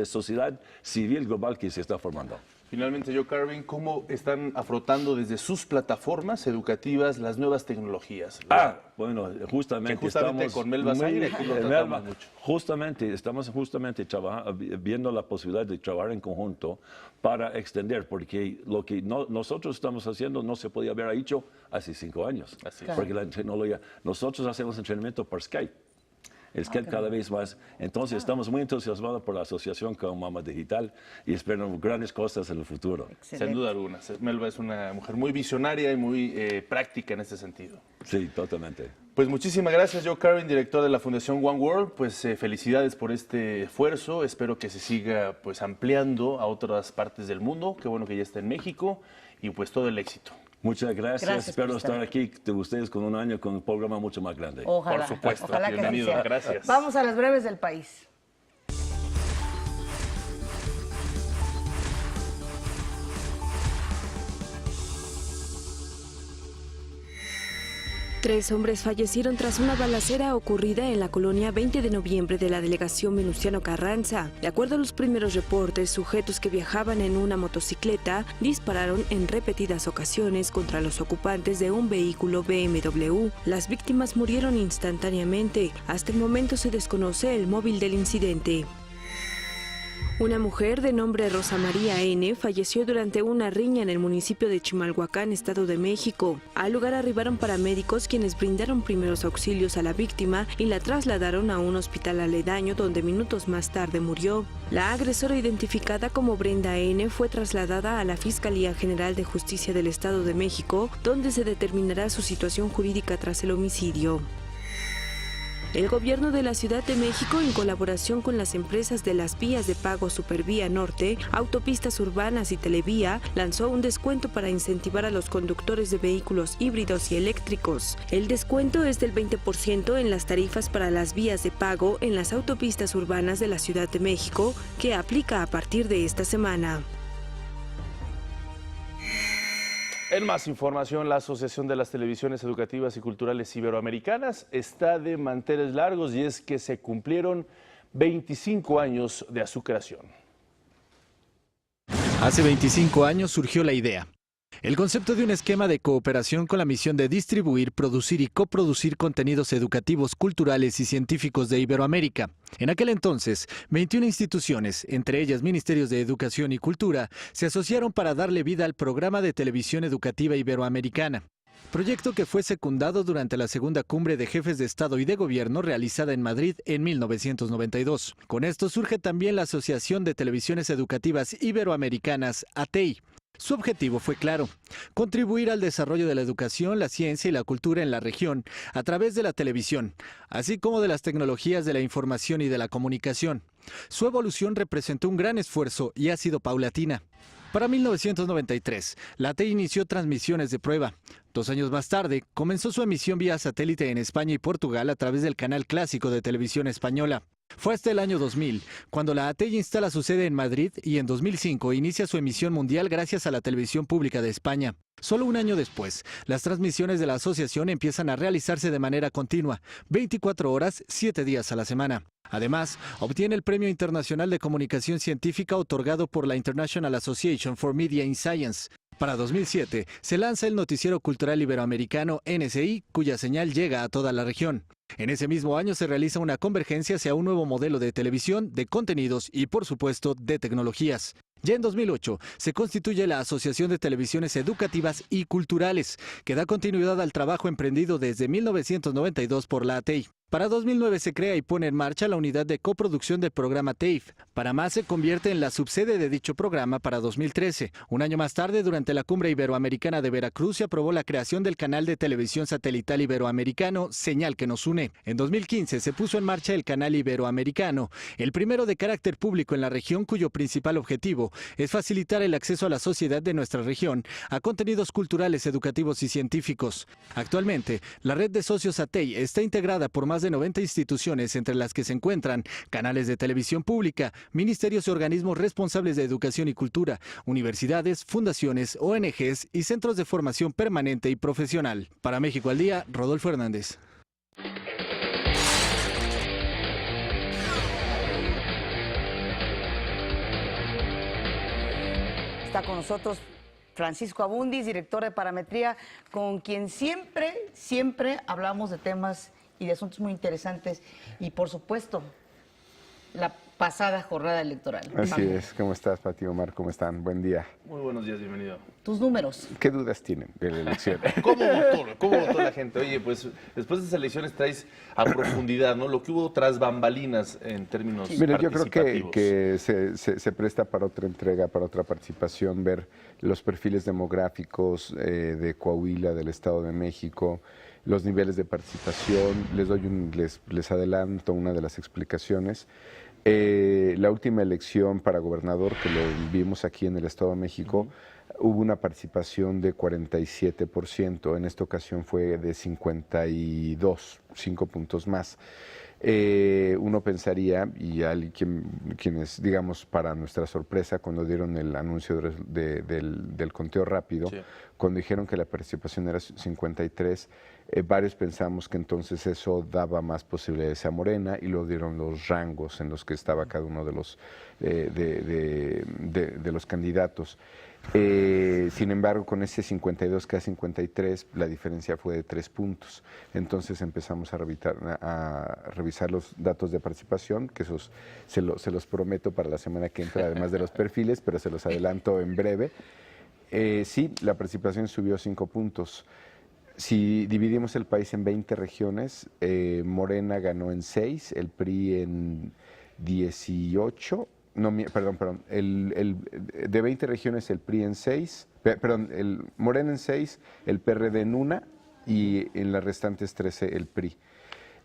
sociedad civil global que se está formando. Finalmente, Joe Carvin, ¿cómo están afrontando desde sus plataformas educativas las nuevas tecnologías? Bueno, justamente estamos con Melba Zaire, aquí lo tratamos mucho. Estamos viendo la posibilidad de trabajar en conjunto para extender, porque lo que nosotros estamos haciendo no se podía haber hecho hace 5 años. Porque la tecnología, nosotros hacemos entrenamiento por Skype. El Skype cada vez más. Entonces, estamos muy entusiasmados por la asociación con Mama Digital y esperamos grandes cosas en el futuro. Excelente. Sin duda alguna. Melba es una mujer muy visionaria y muy práctica en este sentido. Sí, totalmente. Pues muchísimas gracias, Joe Carvin, director de la Fundación One World. Pues felicidades por este esfuerzo. Espero que se siga pues ampliando a otras partes del mundo. Qué bueno que ya está en México y pues todo el éxito. Muchas gracias. Espero estar aquí de ustedes con un año con un programa mucho más grande. Ojalá. Por supuesto. Ojalá bienvenido. Que sea. Gracias. Vamos a las breves del país. Tres hombres fallecieron tras una balacera ocurrida en la colonia 20 de noviembre de la delegación Venustiano Carranza. De acuerdo a los primeros reportes, sujetos que viajaban en una motocicleta dispararon en repetidas ocasiones contra los ocupantes de un vehículo BMW. Las víctimas murieron instantáneamente. Hasta el momento se desconoce el móvil del incidente. Una mujer de nombre Rosa María N. falleció durante una riña en el municipio de Chimalhuacán, Estado de México. Al lugar arribaron paramédicos quienes brindaron primeros auxilios a la víctima y la trasladaron a un hospital aledaño donde minutos más tarde murió. La agresora, identificada como Brenda N., fue trasladada a la Fiscalía General de Justicia del Estado de México, donde se determinará su situación jurídica tras el homicidio. El gobierno de la Ciudad de México, en colaboración con las empresas de las vías de pago Supervía Norte, Autopistas Urbanas y Televía, lanzó un descuento para incentivar a los conductores de vehículos híbridos y eléctricos. El descuento es del 20% en las tarifas para las vías de pago en las autopistas urbanas de la Ciudad de México, que aplica a partir de esta semana. En más información, la Asociación de las Televisiones Educativas y Culturales Iberoamericanas está de manteles largos y es que se cumplieron 25 años de su creación. Hace 25 años surgió la idea. El concepto de un esquema de cooperación con la misión de distribuir, producir y coproducir contenidos educativos, culturales y científicos de Iberoamérica. En aquel entonces, 21 instituciones, entre ellas Ministerios de Educación y Cultura, se asociaron para darle vida al programa de televisión educativa iberoamericana. Proyecto que fue secundado durante la segunda cumbre de jefes de Estado y de Gobierno realizada en Madrid en 1992. Con esto surge también la Asociación de Televisiones Educativas Iberoamericanas, ATEI. Su objetivo fue claro: contribuir al desarrollo de la educación, la ciencia y la cultura en la región a través de la televisión, así como de las tecnologías de la información y de la comunicación. Su evolución representó un gran esfuerzo y ha sido paulatina. Para 1993, la ATEI inició transmisiones de prueba. 2 años más tarde, comenzó su emisión vía satélite en España y Portugal a través del canal clásico de televisión española. Fue hasta el año 2000, cuando la ATEI instala su sede en Madrid y en 2005 inicia su emisión mundial gracias a la televisión pública de España. Solo un año después, las transmisiones de la asociación empiezan a realizarse de manera continua, 24 horas, 7 días a la semana. Además, obtiene el Premio Internacional de Comunicación Científica otorgado por la International Association for Media in Science. Para 2007, se lanza el Noticiero Cultural Iberoamericano, NSI, cuya señal llega a toda la región. En ese mismo año se realiza una convergencia hacia un nuevo modelo de televisión, de contenidos y, por supuesto, de tecnologías. Ya en 2008 se constituye la Asociación de Televisiones Educativas y Culturales, que da continuidad al trabajo emprendido desde 1992 por la ATEI. Para 2009 se crea y pone en marcha la unidad de coproducción del programa TEIF. Panamá se convierte en la subsede de dicho programa para 2013. Un año más tarde, durante la Cumbre Iberoamericana de Veracruz, se aprobó la creación del canal de televisión satelital iberoamericano Señal que nos une. En 2015 se puso en marcha el canal iberoamericano, el primero de carácter público en la región, cuyo principal objetivo es facilitar el acceso a la sociedad de nuestra región a contenidos culturales, educativos y científicos. Actualmente, la red de socios ATEI está integrada por más de 90 instituciones, entre las que se encuentran canales de televisión pública, ministerios y organismos responsables de educación y cultura, universidades, fundaciones, ONGs y centros de formación permanente y profesional. Para México al Día, Rodolfo Hernández. Está con nosotros Francisco Abundis, director de Parametría, con quien siempre hablamos de temas y de asuntos muy interesantes. Y, por supuesto, la pasada jornada electoral. Así es. ¿Cómo estás, Pati, Omar? ¿Cómo están? Buen día. Muy buenos días, bienvenido. ¿Tus números? ¿Qué dudas tienen de la elección? ¿Cómo votó la gente? Oye, pues después de esas elecciones traes a profundidad, ¿no? Lo que hubo tras bambalinas en términos Mira, yo creo participativos. que se presta para otra entrega, para otra participación, ver los perfiles demográficos de Coahuila, del Estado de México, los niveles de participación. Les adelanto una de las explicaciones. La última elección para gobernador, que lo vimos aquí en el Estado de México, hubo una participación de 47%. En esta ocasión fue de 52, 5 puntos más. Uno pensaría, y quienes, digamos, para nuestra sorpresa, cuando dieron el anuncio del conteo rápido, sí, cuando dijeron que la participación era 53, varios pensamos que entonces eso daba más posibilidades a Morena, y luego dieron los rangos en los que estaba cada uno de los candidatos. Sin embargo, con ese 52 que a 53, la diferencia fue de 3 puntos. Entonces empezamos a revisar los datos de participación, que esos se los prometo para la semana que entra, además de los perfiles, pero se los adelanto en breve. Sí, la participación subió 5 puntos. Si dividimos el país en 20 regiones, Morena ganó en 6, el PRI en 18. No, perdón, de 20 regiones el PRI en 6, el Morena en 6, el PRD en 1 y en las restantes 13 el PRI.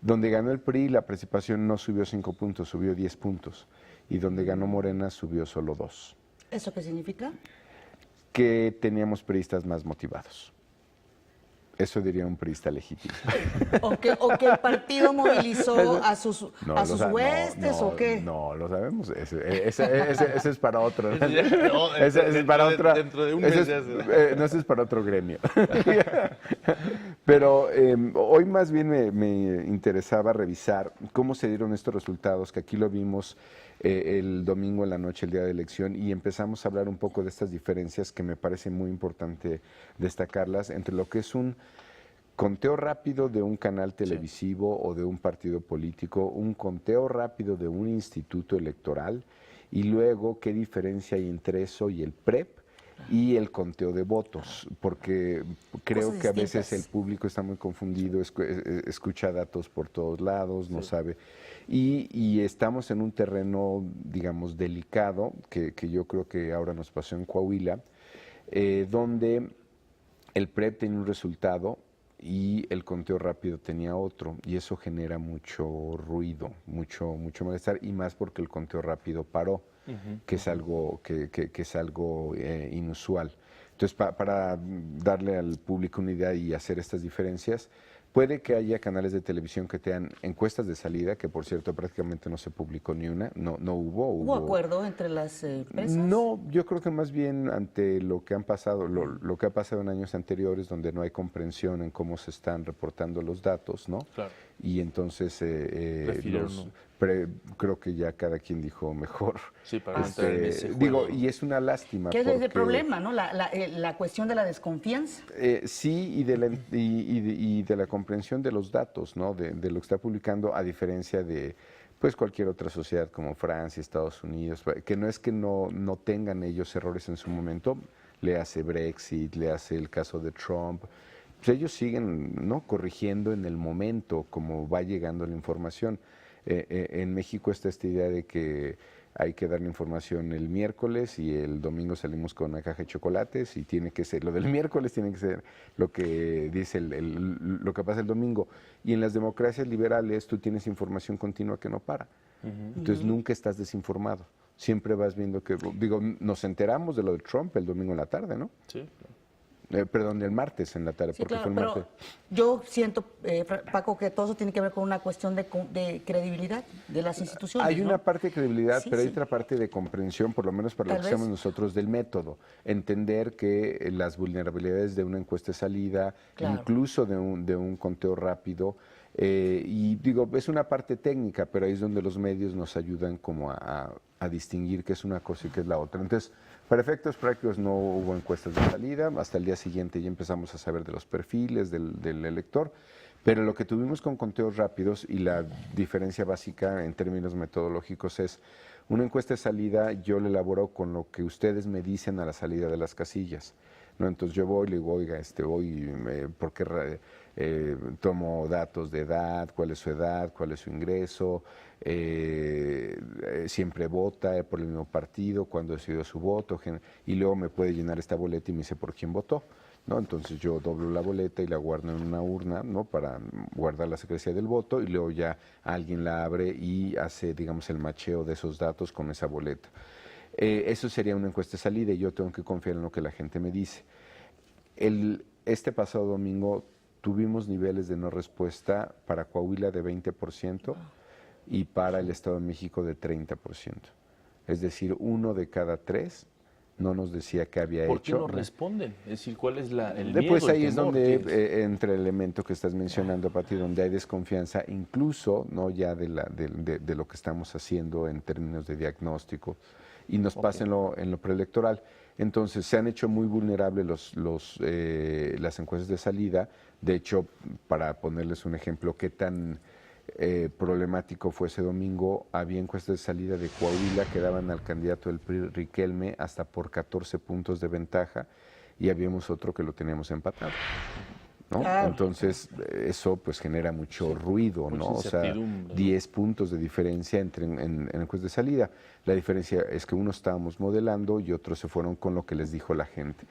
Donde ganó el PRI la participación no subió 5 puntos, subió 10 puntos. Y donde ganó Morena subió solo 2. ¿Eso qué significa? Que teníamos priistas más motivados. Eso diría un priista legítimo. ¿O que el partido movilizó a sus huestes o qué? No, lo sabemos. Ese es para otro. Ese es para otra. Dentro de un mes ese es para otro gremio. Pero hoy más bien me interesaba revisar cómo se dieron estos resultados, que aquí lo vimos el domingo en la noche, el día de elección, y empezamos a hablar un poco de estas diferencias que me parece muy importante destacarlas entre lo que es un conteo rápido de un canal televisivo o de un partido político, un conteo rápido de un instituto electoral, y luego qué diferencia hay entre eso y el PREP y el conteo de votos, porque creo que a veces el público está muy confundido, escucha datos por todos lados, no sabe, y estamos en un terreno, digamos, delicado, que yo creo que ahora nos pasó en Coahuila, donde el PREP tenía un resultado y el conteo rápido tenía otro, y eso genera mucho ruido, mucho malestar, y más porque el conteo rápido paró, que es algo, que es algo inusual. Entonces, para darle al público una idea y hacer estas diferencias, puede que haya canales de televisión que tengan encuestas de salida, que por cierto prácticamente no se publicó ni una, no hubo. ¿Hubo acuerdo entre las empresas? No, yo creo que más bien ante lo que han pasado, lo que ha pasado en años anteriores, donde no hay comprensión en cómo se están reportando los datos, ¿no? Claro. Y entonces creo que ya cada quien dijo mejor. Sí, para entrar en ese juego. Digo, y es una lástima. ¿Qué es el problema, no? La cuestión de la desconfianza. Sí, y de la comprensión de los datos, ¿no? De lo que está publicando, a diferencia de pues cualquier otra sociedad como Francia, Estados Unidos, que no es que no tengan ellos errores en su momento, le hace Brexit, le hace el caso de Trump. Pues ellos siguen, ¿no?, corrigiendo en el momento como va llegando la información. En México está esta idea de que hay que dar la información el miércoles y el domingo salimos con una caja de chocolates, y tiene que ser, lo del miércoles tiene que ser lo que dice lo que pasa el domingo. Y en las democracias liberales tú tienes información continua que no para. Entonces nunca estás desinformado. Siempre vas viendo que, digo, nos enteramos de lo de Trump el domingo en la tarde, ¿no? Sí. Perdón, el martes en la tarde, sí, porque claro, fue el martes. Yo siento, Paco, que todo eso tiene que ver con una cuestión de credibilidad de las instituciones. Hay una parte de credibilidad, sí, pero hay otra parte de comprensión, por lo menos para lo que hacemos nosotros, del método. Entender que las vulnerabilidades de una encuesta de salida, incluso de un conteo rápido, y digo, es una parte técnica, pero ahí es donde los medios nos ayudan como a distinguir qué es una cosa y qué es la otra. Entonces, para efectos prácticos no hubo encuestas de salida, hasta el día siguiente ya empezamos a saber de los perfiles del elector, pero lo que tuvimos con conteos rápidos y la diferencia básica en términos metodológicos es, una encuesta de salida yo la elaboro con lo que ustedes me dicen a la salida de las casillas, ¿no? Entonces yo voy y le digo, oiga, ¿por qué tomo datos de edad, cuál es su ingreso, siempre vota por el mismo partido, cuándo decidió su voto, y luego me puede llenar esta boleta y me dice por quién votó, ¿no? Entonces yo doblo la boleta y la guardo en una urna, ¿no?, para guardar la secrecía del voto, y luego ya alguien la abre y hace, digamos, el macheo de esos datos con esa boleta. Eso sería una encuesta de salida y yo tengo que confiar en lo que la gente me dice. Este pasado domingo tuvimos niveles de no respuesta para Coahuila de 20% y para el Estado de México de 30%. Es decir, 1 de cada 3 no nos decía qué había hecho. ¿Por qué no responden? Es decir, ¿cuál es el miedo, Después ahí el temor, es donde entra el elemento que estás mencionando, Pati, donde hay desconfianza, incluso no ya de lo que estamos haciendo en términos de diagnóstico, y nos pasa en lo preelectoral. Entonces se han hecho muy vulnerables las encuestas de salida. De hecho, para ponerles un ejemplo, qué tan problemático fue ese domingo, había encuestas de salida de Coahuila que daban al candidato del PRI, Riquelme, hasta por 14 puntos de ventaja, y habíamos otro que lo teníamos empatado, ¿no? Claro. Entonces eso pues genera mucho ruido, ¿no? O sea, 10 puntos de diferencia en encuestas de salida. La diferencia es que unos estábamos modelando y otros se fueron con lo que les dijo la gente.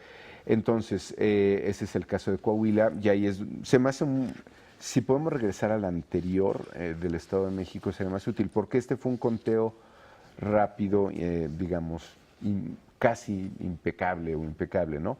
Entonces, ese es el caso de Coahuila, y ahí se me hace si podemos regresar al anterior del Estado de México, sería más útil, porque este fue un conteo rápido, digamos, casi impecable o impecable, ¿no?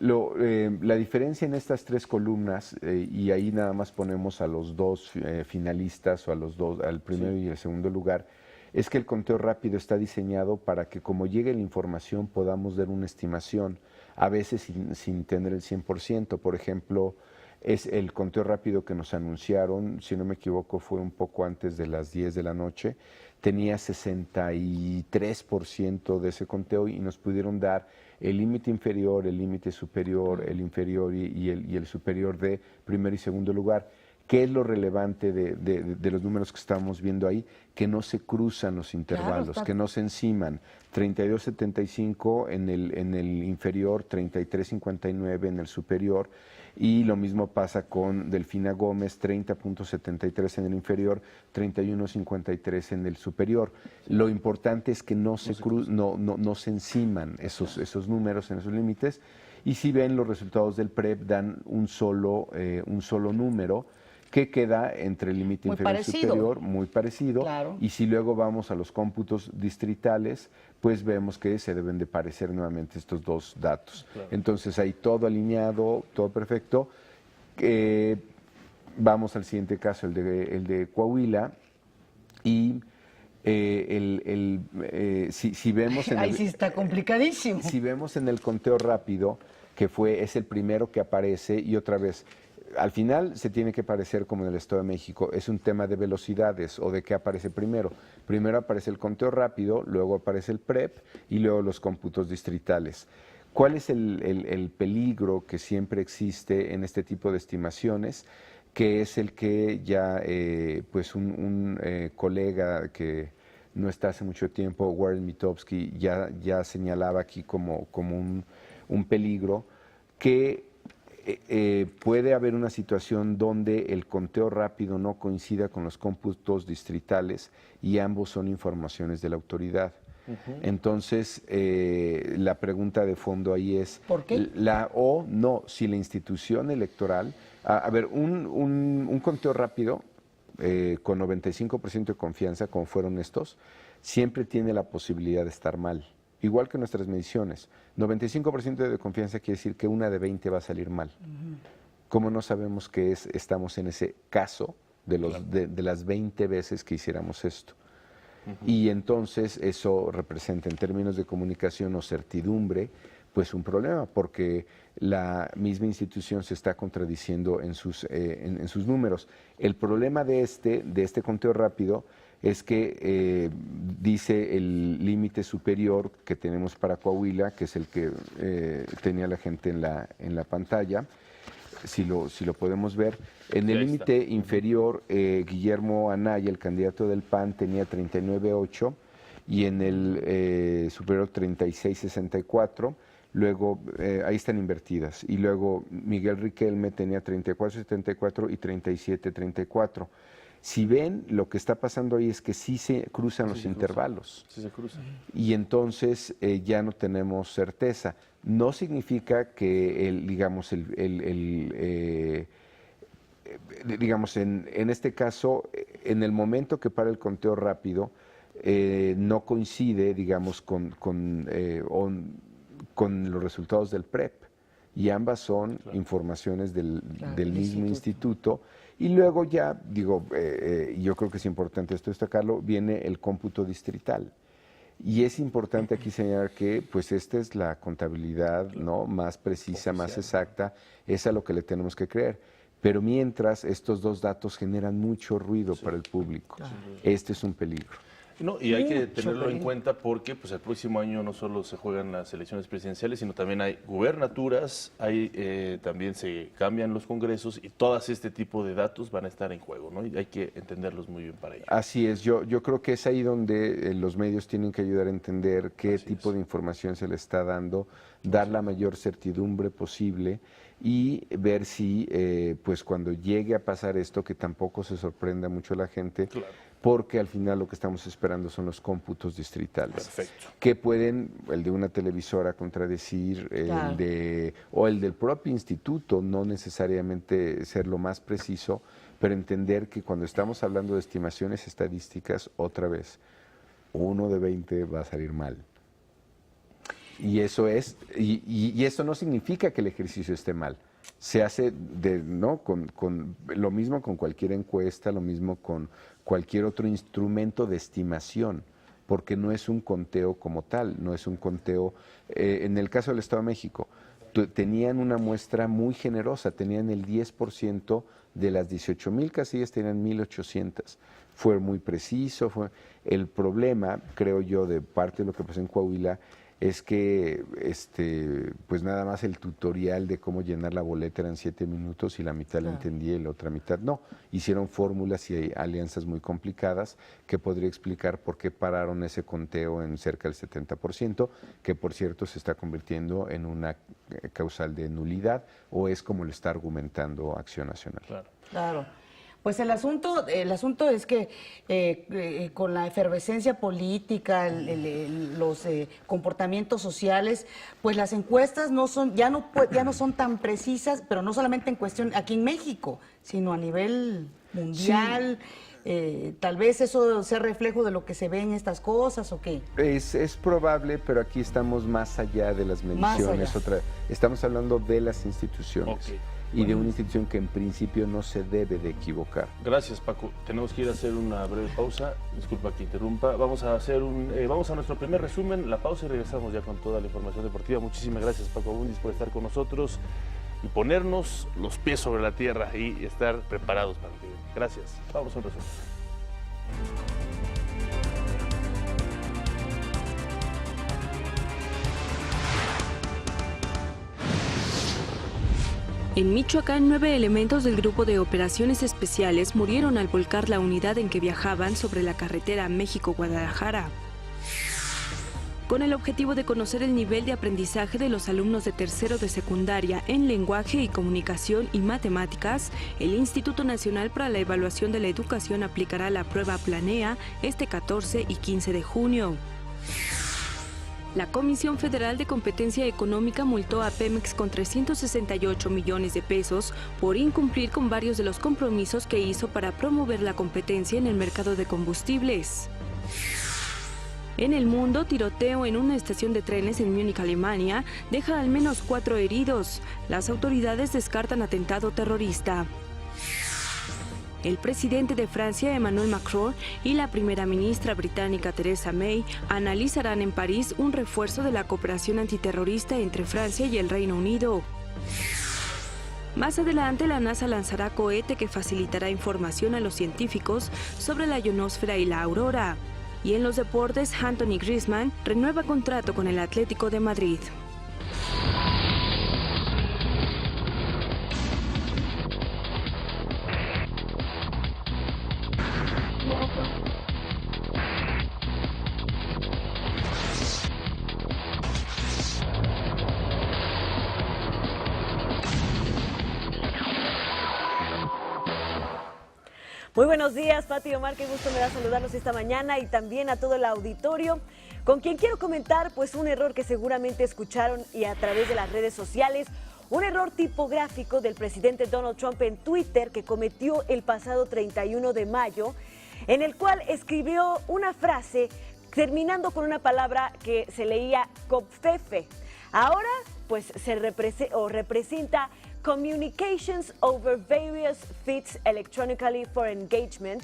La diferencia en estas tres columnas, y ahí nada más ponemos a los dos finalistas o a los dos, al primero y el segundo lugar, es que el conteo rápido está diseñado para que como llegue la información podamos dar una estimación, a veces sin tener el 100%. Por ejemplo, es el conteo rápido que nos anunciaron, si no me equivoco, fue un poco antes de las 10 de la noche, tenía 63% de ese conteo y nos pudieron dar el límite inferior, el límite superior, el inferior y el superior de primer y segundo lugar. ¿Qué es lo relevante de los números que estamos viendo ahí? Que no se cruzan los intervalos, claro, que no se enciman. 32.75 en el inferior, 33.59 en el superior. Y lo mismo pasa con Delfina Gómez, 30.73 en el inferior, 31.53 en el superior. Lo importante es que no se enciman esos números en esos límites. Y si ven los resultados del PREP, dan un solo número que queda entre el límite inferior y superior, muy parecido. Claro. Y si luego vamos a los cómputos distritales, pues vemos que se deben de parecer nuevamente estos dos datos. Claro. Entonces ahí todo alineado, todo perfecto. Vamos al siguiente caso, el de Coahuila. Y si vemos ahí sí está complicadísimo. Si vemos en el conteo rápido, que es el primero que aparece, y otra vez, al final se tiene que parecer como en el Estado de México, es un tema de velocidades o de qué aparece primero. Primero aparece el conteo rápido, luego aparece el PREP y luego los cómputos distritales. ¿Cuál es el peligro que siempre existe en este tipo de estimaciones? Que es el que ya pues un colega que no está hace mucho tiempo, Warren Mitofsky, ya señalaba aquí como un peligro, que puede haber una situación donde el conteo rápido no coincida con los cómputos distritales y ambos son informaciones de la autoridad. Entonces, la pregunta de fondo ahí es, ¿por qué? Si la institución electoral, un conteo rápido con 95% de confianza, como fueron estos, siempre tiene la posibilidad de estar mal. Igual que nuestras mediciones, 95% de confianza quiere decir que una de 20 va a salir mal. ¿Cómo no sabemos que estamos en ese caso de las 20 veces que hiciéramos esto? Y entonces eso representa en términos de comunicación o certidumbre, pues un problema, porque la misma institución se está contradiciendo en sus números. El problema de este conteo rápido es que dice el límite superior que tenemos para Coahuila, que es el que tenía la gente en la pantalla, si lo podemos ver. En el límite inferior, Guillermo Anaya, el candidato del PAN, tenía 39.8 y en el superior 36.64. Luego, ahí están invertidas. Y luego Miguel Riquelme tenía 34.74 y 37.34. Si ven, lo que está pasando ahí es que sí se cruzan los intervalos. Sí se cruzan. Y entonces ya no tenemos certeza. No significa que, en este caso, en el momento que para el conteo rápido, no coincide, digamos, con los resultados del PREP. Y ambas son informaciones del mismo instituto. Y luego ya, yo creo que es importante esto destacarlo, viene el cómputo distrital. Y es importante aquí señalar que pues esta es la contabilidad, ¿no?, más precisa, más exacta, es a lo que le tenemos que creer. Pero mientras, estos dos datos generan mucho ruido para el público. Este es un peligro. No, y hay que tenerlo en cuenta porque pues, el próximo año no solo se juegan las elecciones presidenciales, sino también hay gubernaturas, también se cambian los congresos y todo este tipo de datos van a estar en juego, ¿no? Y hay que entenderlos muy bien para ello. Así es, yo creo que es ahí donde los medios tienen que ayudar a entender qué tipo de información se le está dando, dar la mayor certidumbre posible y ver si pues cuando llegue a pasar esto, que tampoco se sorprenda mucho a la gente, porque al final lo que estamos esperando son los cómputos distritales. Perfecto. Que pueden, el de una televisora contradecir, o el del propio instituto, no necesariamente ser lo más preciso, pero entender que cuando estamos hablando de estimaciones estadísticas, otra vez, 1 de 20 va a salir mal. Y eso es, y eso no significa que el ejercicio esté mal. Se hace con lo mismo con cualquier encuesta, lo mismo con cualquier otro instrumento de estimación, porque no es un conteo como tal, no es un conteo. En el caso del Estado de México, tenían una muestra muy generosa, tenían el 10% de las 18,000 casillas, tenían 1,800. Fue muy preciso. El problema, creo yo, de parte de lo que pasó en Coahuila, es que pues nada más el tutorial de cómo llenar la boleta eran 7 minutos y la mitad la entendía y la otra mitad no. Hicieron fórmulas y alianzas muy complicadas que podría explicar por qué pararon ese conteo en cerca del 70%, que por cierto se está convirtiendo en una causal de nulidad, o es como lo está argumentando Acción Nacional. Claro. Pues el asunto es que con la efervescencia política, los comportamientos sociales, pues las encuestas ya no son tan precisas, pero no solamente en cuestión aquí en México, sino a nivel mundial. Sí. Tal vez eso sea reflejo de lo que se ve en estas cosas, ¿o qué? Es probable, pero aquí estamos más allá de las mediciones. Estamos hablando de las instituciones. Okay. Y de una institución que en principio no se debe de equivocar. Gracias, Paco. Tenemos que ir a hacer una breve pausa. Disculpa que interrumpa. Vamos a nuestro primer resumen, la pausa, y regresamos ya con toda la información deportiva. Muchísimas gracias, Paco Abundis, por estar con nosotros y ponernos los pies sobre la tierra y estar preparados para lo que viene. Gracias. Vamos a un resumen. En Michoacán, 9 elementos del Grupo de Operaciones Especiales murieron al volcar la unidad en que viajaban sobre la carretera México-Guadalajara. Con el objetivo de conocer el nivel de aprendizaje de los alumnos de tercero de secundaria en lenguaje y comunicación y matemáticas, el Instituto Nacional para la Evaluación de la Educación aplicará la prueba Planea este 14 y 15 de junio. La Comisión Federal de Competencia Económica multó a Pemex con 368 millones de pesos por incumplir con varios de los compromisos que hizo para promover la competencia en el mercado de combustibles. En el mundo, tiroteo en una estación de trenes en Múnich, Alemania, deja al menos 4 heridos. Las autoridades descartan atentado terrorista. El presidente de Francia, Emmanuel Macron, y la primera ministra británica Theresa May analizarán en París un refuerzo de la cooperación antiterrorista entre Francia y el Reino Unido. Más adelante, la NASA lanzará cohete que facilitará información a los científicos sobre la ionosfera y la aurora. Y en los deportes, Anthony Griezmann renueva contrato con el Atlético de Madrid. Muy buenos días, Pati y Omar, qué gusto me da saludarlos esta mañana y también a todo el auditorio, con quien quiero comentar pues un error que seguramente escucharon y a través de las redes sociales, un error tipográfico del presidente Donald Trump en Twitter que cometió el pasado 31 de mayo, en el cual escribió una frase terminando con una palabra que se leía covfefe. Ahora pues se representa Communications over various feeds electronically for engagement,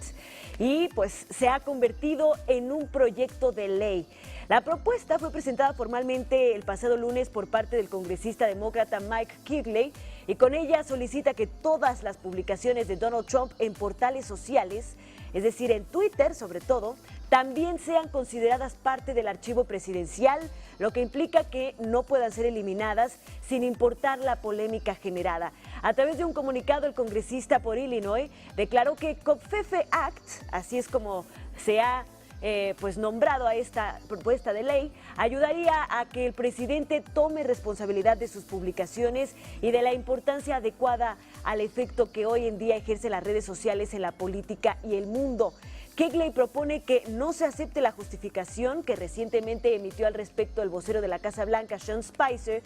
y pues se ha convertido en un proyecto de ley. La propuesta fue presentada formalmente el pasado lunes por parte del congresista demócrata Mike Quigley, y con ella solicita que todas las publicaciones de Donald Trump en portales sociales, es decir, en Twitter sobre todo, también sean consideradas parte del archivo presidencial, lo que implica que no puedan ser eliminadas sin importar la polémica generada. A través de un comunicado, el congresista por Illinois declaró que Covfefe Act, así es como se ha nombrado a esta propuesta de ley, ayudaría a que el presidente tome responsabilidad de sus publicaciones y de la importancia adecuada al efecto que hoy en día ejerce las redes sociales en la política y el mundo. Kegley propone que no se acepte la justificación que recientemente emitió al respecto el vocero de la Casa Blanca, Sean Spicer,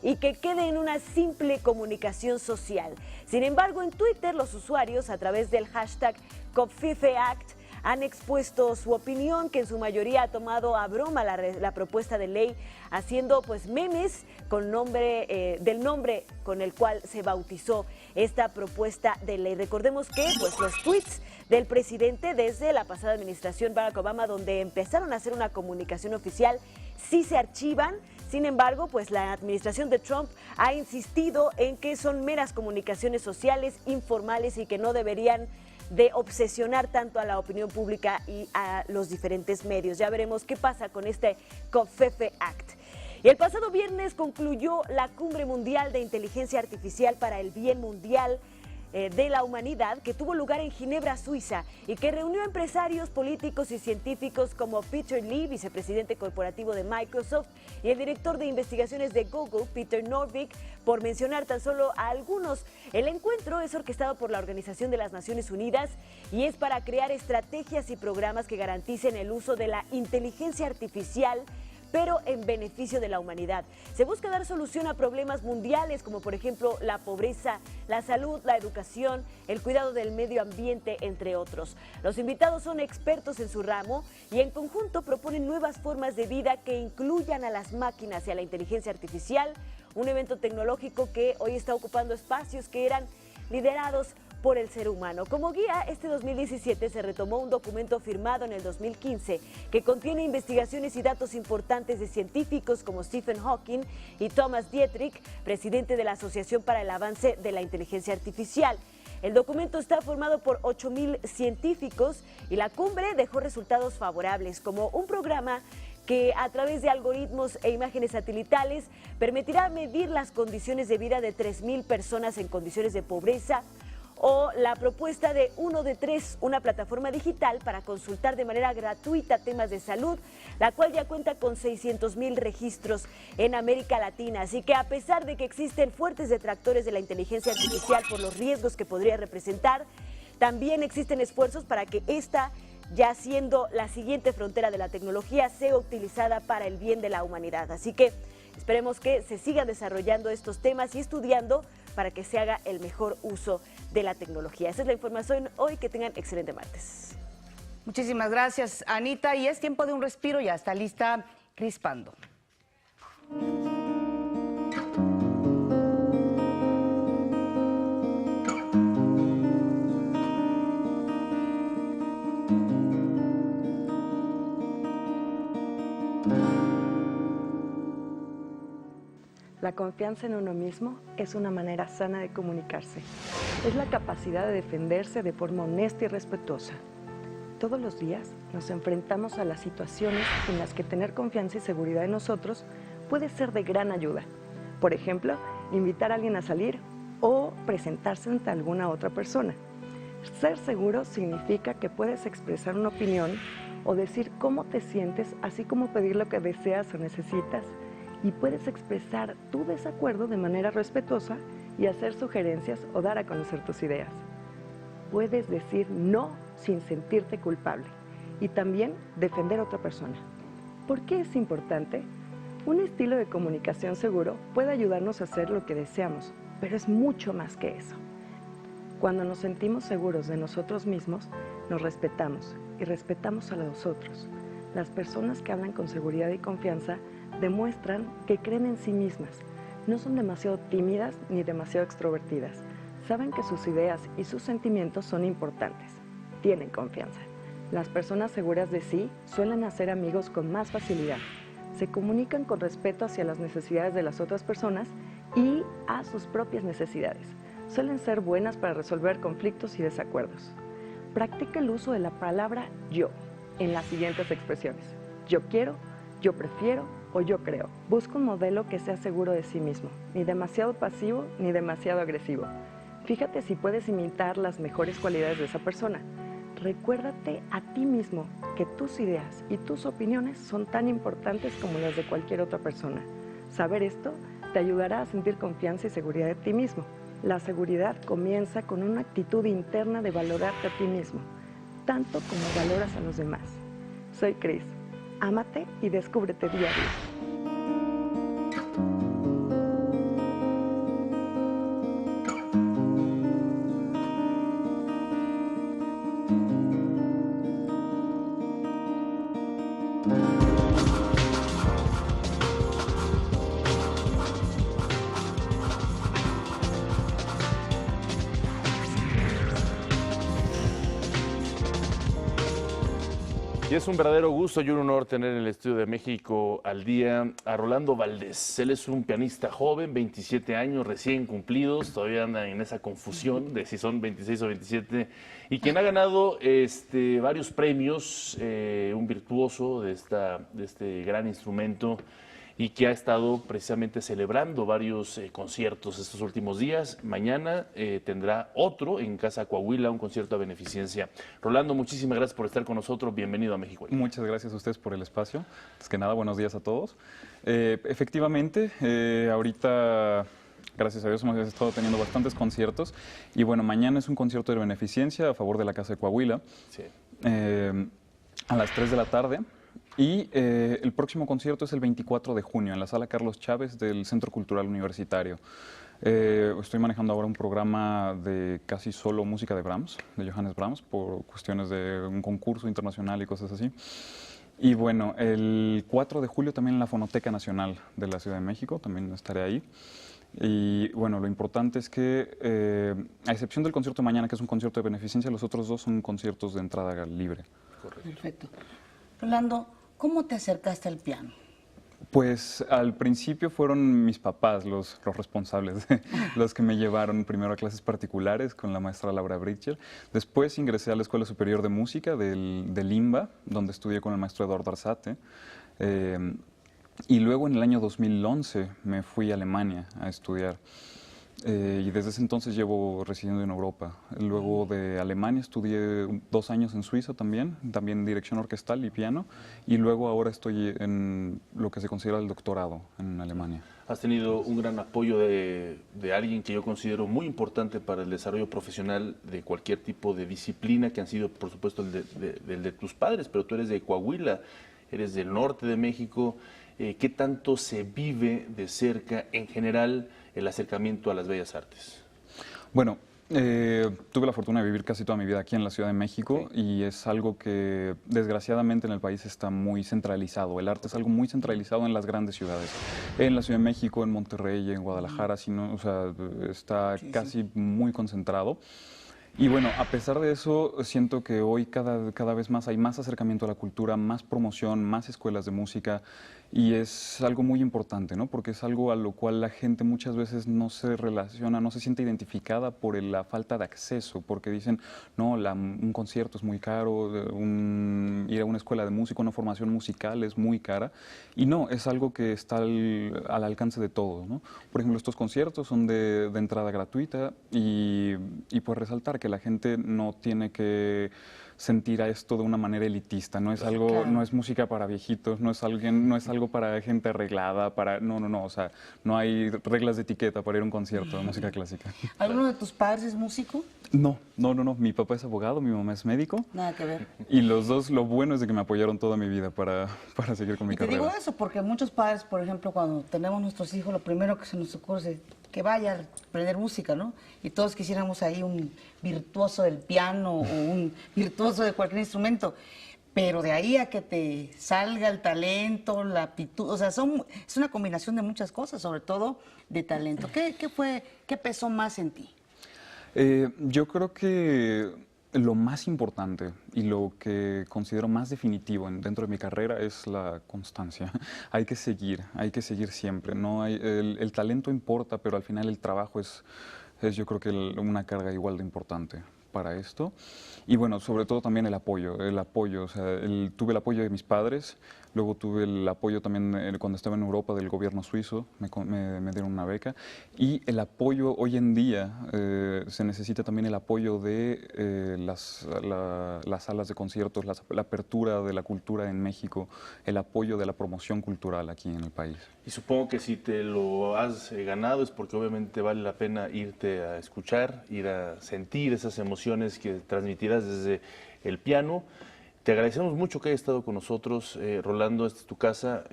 y que quede en una simple comunicación social. Sin embargo, en Twitter, los usuarios, a través del hashtag CovFefeAct, han expuesto su opinión, que en su mayoría ha tomado a broma la propuesta de ley, haciendo memes con del nombre con el cual se bautizó esta propuesta de ley. Recordemos que los tweets del presidente desde la pasada administración Barack Obama, donde empezaron a hacer una comunicación oficial, sí se archivan. Sin embargo, la administración de Trump ha insistido en que son meras comunicaciones sociales, informales, y que no deberían de obsesionar tanto a la opinión pública y a los diferentes medios. Ya veremos qué pasa con este Covfefe Act. Y el pasado viernes concluyó la Cumbre Mundial de Inteligencia Artificial para el Bien Mundial de la Humanidad, que tuvo lugar en Ginebra, Suiza, y que reunió empresarios, políticos y científicos como Peter Lee, vicepresidente corporativo de Microsoft, y el director de investigaciones de Google, Peter Norvig, por mencionar tan solo a algunos. El encuentro es orquestado por la Organización de las Naciones Unidas y es para crear estrategias y programas que garanticen el uso de la inteligencia artificial, pero en beneficio de la humanidad. Se busca dar solución a problemas mundiales como por ejemplo la pobreza, la salud, la educación, el cuidado del medio ambiente, entre otros. Los invitados son expertos en su ramo y en conjunto proponen nuevas formas de vida que incluyan a las máquinas y a la inteligencia artificial, un evento tecnológico que hoy está ocupando espacios que eran liderados por el ser humano. Como guía, este 2017 se retomó un documento firmado en el 2015 que contiene investigaciones y datos importantes de científicos como Stephen Hawking y Thomas Dietrich, presidente de la Asociación para el Avance de la Inteligencia Artificial. El documento está formado por 8,000 científicos y la cumbre dejó resultados favorables, como un programa que a través de algoritmos e imágenes satelitales permitirá medir las condiciones de vida de 3,000 personas en condiciones de pobreza, o la propuesta de 1 de 3, una plataforma digital para consultar de manera gratuita temas de salud, la cual ya cuenta con 600,000 registros en América Latina. Así que a pesar de que existen fuertes detractores de la inteligencia artificial por los riesgos que podría representar, también existen esfuerzos para que esta, ya siendo la siguiente frontera de la tecnología, sea utilizada para el bien de la humanidad. Así que esperemos que se sigan desarrollando estos temas y estudiando para que se haga el mejor uso de la tecnología. Esa es la información hoy. Que tengan excelente martes. Muchísimas gracias, Anita. Y es tiempo de un respiro. Ya está lista Crispando. La confianza en uno mismo es una manera sana de comunicarse. Es la capacidad de defenderse de forma honesta y respetuosa. Todos los días nos enfrentamos a las situaciones en las que tener confianza y seguridad en nosotros puede ser de gran ayuda. Por ejemplo, invitar a alguien a salir o presentarse ante alguna otra persona. Ser seguro significa que puedes expresar una opinión o decir cómo te sientes, así como pedir lo que deseas o necesitas, y puedes expresar tu desacuerdo de manera respetuosa y hacer sugerencias o dar a conocer tus ideas. Puedes decir no sin sentirte culpable y también defender a otra persona. ¿Por qué es importante? Un estilo de comunicación seguro puede ayudarnos a hacer lo que deseamos, pero es mucho más que eso. Cuando nos sentimos seguros de nosotros mismos, nos respetamos y respetamos a los otros. Las personas que hablan con seguridad y confianza demuestran que creen en sí mismas. No son demasiado tímidas ni demasiado extrovertidas. Saben que sus ideas y sus sentimientos son importantes. Tienen confianza. Las personas seguras de sí suelen hacer amigos con más facilidad. Se comunican con respeto hacia las necesidades de las otras personas y a sus propias necesidades. Suelen ser buenas para resolver conflictos y desacuerdos. Practica el uso de la palabra yo. en las siguientes expresiones: yo quiero, yo prefiero o yo creo. Busca un modelo que sea seguro de sí mismo, ni demasiado pasivo ni demasiado agresivo. Fíjate si puedes imitar las mejores cualidades de esa persona. Recuérdate a ti mismo que tus ideas y tus opiniones son tan importantes como las de cualquier otra persona. Saber esto te ayudará a sentir confianza y seguridad de ti mismo. La seguridad comienza con una actitud interna de valorarte a ti mismo, tanto como valoras a los demás. Soy Cris. Ámate y descúbrete día a día. Y es un verdadero gusto y un honor tener en el Estudio de México al día a Rolando Valdés. Él es un pianista joven, 27 años recién cumplidos, todavía anda en esa confusión de si son 26 o 27, y quien ha ganado varios premios, un virtuoso de este gran instrumento, y que ha estado precisamente celebrando varios conciertos estos últimos días. Mañana tendrá otro en Casa Coahuila, un concierto a beneficencia. Rolando, muchísimas gracias por estar con nosotros. Bienvenido a México. Muchas gracias a ustedes por el espacio. Antes que nada, buenos días a todos. Efectivamente, ahorita, gracias a Dios, hemos estado teniendo bastantes conciertos. Y bueno, mañana es un concierto de beneficencia a favor de la Casa de Coahuila, sí, a las 3 de la tarde. Y el próximo concierto es el 24 de junio en la Sala Carlos Chávez del Centro Cultural Universitario. Estoy manejando ahora un programa de casi solo música de Brahms, de Johannes Brahms, por cuestiones de un concurso internacional y cosas así. Y bueno, el 4 de julio también en la Fonoteca Nacional de la Ciudad de México, también estaré ahí. Y bueno, lo importante es que, a excepción del concierto de mañana, que es un concierto de beneficencia, los otros dos son conciertos de entrada libre. Correcto. Perfecto. Rolando, ¿cómo te acercaste al piano? Pues al principio fueron mis papás los responsables, los que me llevaron primero a clases particulares con la maestra Laura Britcher. Después ingresé a la Escuela Superior de Música del IMBA, donde estudié con el maestro Eduardo Arzate. Y luego en el año 2011 me fui a Alemania a estudiar. Y desde ese entonces llevo residiendo en Europa. Luego de Alemania estudié 2 años en Suiza también dirección orquestal y piano, y luego ahora estoy en lo que se considera el doctorado en Alemania. Has tenido un gran apoyo de alguien que yo considero muy importante para el desarrollo profesional de cualquier tipo de disciplina, que han sido, por supuesto, el de tus padres, pero tú eres de Coahuila, eres del norte de México. ¿Qué tanto se vive de cerca en general el acercamiento a las bellas artes? Bueno, tuve la fortuna de vivir casi toda mi vida aquí en la Ciudad de México, sí, y es algo que desgraciadamente en el país está muy centralizado. El arte es algo muy centralizado en las grandes ciudades. En la Ciudad de México, en Monterrey, en Guadalajara, o sea, está casi muy concentrado. Y bueno, a pesar de eso, siento que hoy cada vez más hay más acercamiento a la cultura, más promoción, más escuelas de música, y es algo muy importante, ¿no? Porque es algo a lo cual la gente muchas veces no se relaciona, no se siente identificada por la falta de acceso, porque dicen, no, un concierto es muy caro, ir a una escuela de música, una formación musical es muy cara, y no, es algo que está al alcance de todos, ¿no? Por ejemplo, estos conciertos son de entrada gratuita, y pues resaltar que la gente no tiene que sentir a esto de una manera elitista, no es algo, claro, no es música para viejitos, no es algo para gente arreglada, no, o sea, no hay reglas de etiqueta para ir a un concierto de música clásica. ¿Alguno de tus padres es músico? No, mi papá es abogado, mi mamá es médico. Nada que ver. Y los dos, lo bueno es de que me apoyaron toda mi vida para seguir con mi carrera. Te digo eso porque muchos padres, por ejemplo, cuando tenemos nuestros hijos, lo primero que se nos ocurre es que vaya a aprender música, ¿no? Y todos quisiéramos ahí un virtuoso del piano o un virtuoso de cualquier instrumento. Pero de ahí a que te salga el talento, la aptitud, o sea, es una combinación de muchas cosas, sobre todo de talento. ¿Qué pesó más en ti? Yo creo que lo más importante y lo que considero más definitivo dentro de mi carrera es la constancia. Hay que seguir siempre. No el talento importa, pero al final el trabajo es yo creo que una carga igual de importante. para esto. Y bueno, sobre todo también el apoyo, o sea, tuve el apoyo de mis padres, luego tuve el apoyo también cuando estaba en Europa del gobierno suizo, me dieron una beca, y el apoyo hoy en día, se necesita también el apoyo de las salas de conciertos, la apertura de la cultura en México, el apoyo de la promoción cultural aquí en el país. Y supongo que si te lo has ganado es porque obviamente vale la pena irte a escuchar, ir a sentir esas emociones que transmitirás desde el piano. Te agradecemos mucho que hayas estado con nosotros, Rolando, esta es tu casa.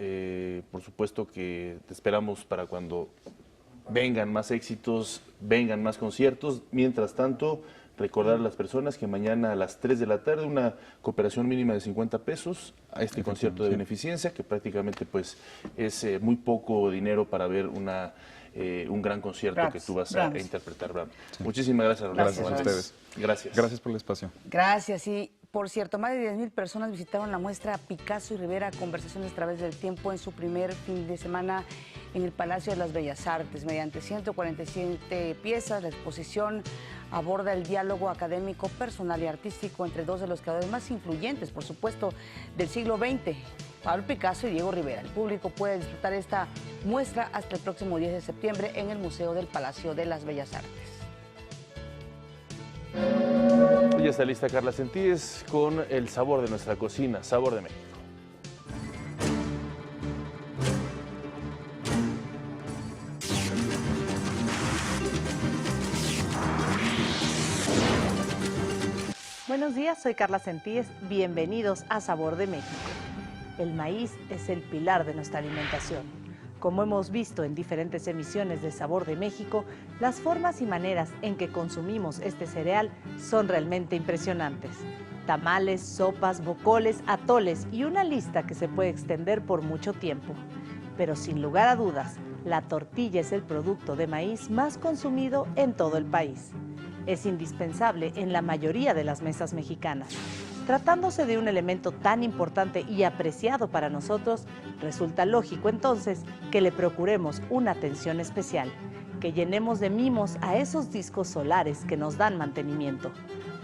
Por supuesto que te esperamos para cuando vengan más éxitos, vengan más conciertos. Mientras tanto, recordar a las personas que mañana a las 3 de la tarde una cooperación mínima de 50 pesos a este concierto de beneficencia, que prácticamente pues es muy poco dinero para ver un gran concierto que tú vas a interpretar, Bram. Sí. Muchísimas gracias, Rolando. Gracias a ustedes. Gracias. Gracias por el espacio. Gracias. Y por cierto, más de 10,000 personas visitaron la muestra Picasso y Rivera, Conversaciones a través del tiempo, en su primer fin de semana en el Palacio de las Bellas Artes. Mediante 147 piezas, la exposición aborda el diálogo académico, personal y artístico entre dos de los creadores más influyentes, por supuesto, del siglo XX, Pablo Picasso y Diego Rivera. El público puede disfrutar esta muestra hasta el próximo 10 de septiembre en el Museo del Palacio de las Bellas Artes. Ya está lista Carla Sentíes con el sabor de nuestra cocina, Sabor de México. Buenos días, soy Carla Sentíes, bienvenidos a Sabor de México. El maíz es el pilar de nuestra alimentación. Como hemos visto en diferentes emisiones de Sabor de México, las formas y maneras en que consumimos este cereal son realmente impresionantes. Tamales, sopas, bocoles, atoles y una lista que se puede extender por mucho tiempo. Pero sin lugar a dudas, la tortilla es el producto de maíz más consumido en todo el país. Es indispensable en la mayoría de las mesas mexicanas. Tratándose de un elemento tan importante y apreciado para nosotros, resulta lógico entonces que le procuremos una atención especial, que llenemos de mimos a esos discos solares que nos dan mantenimiento.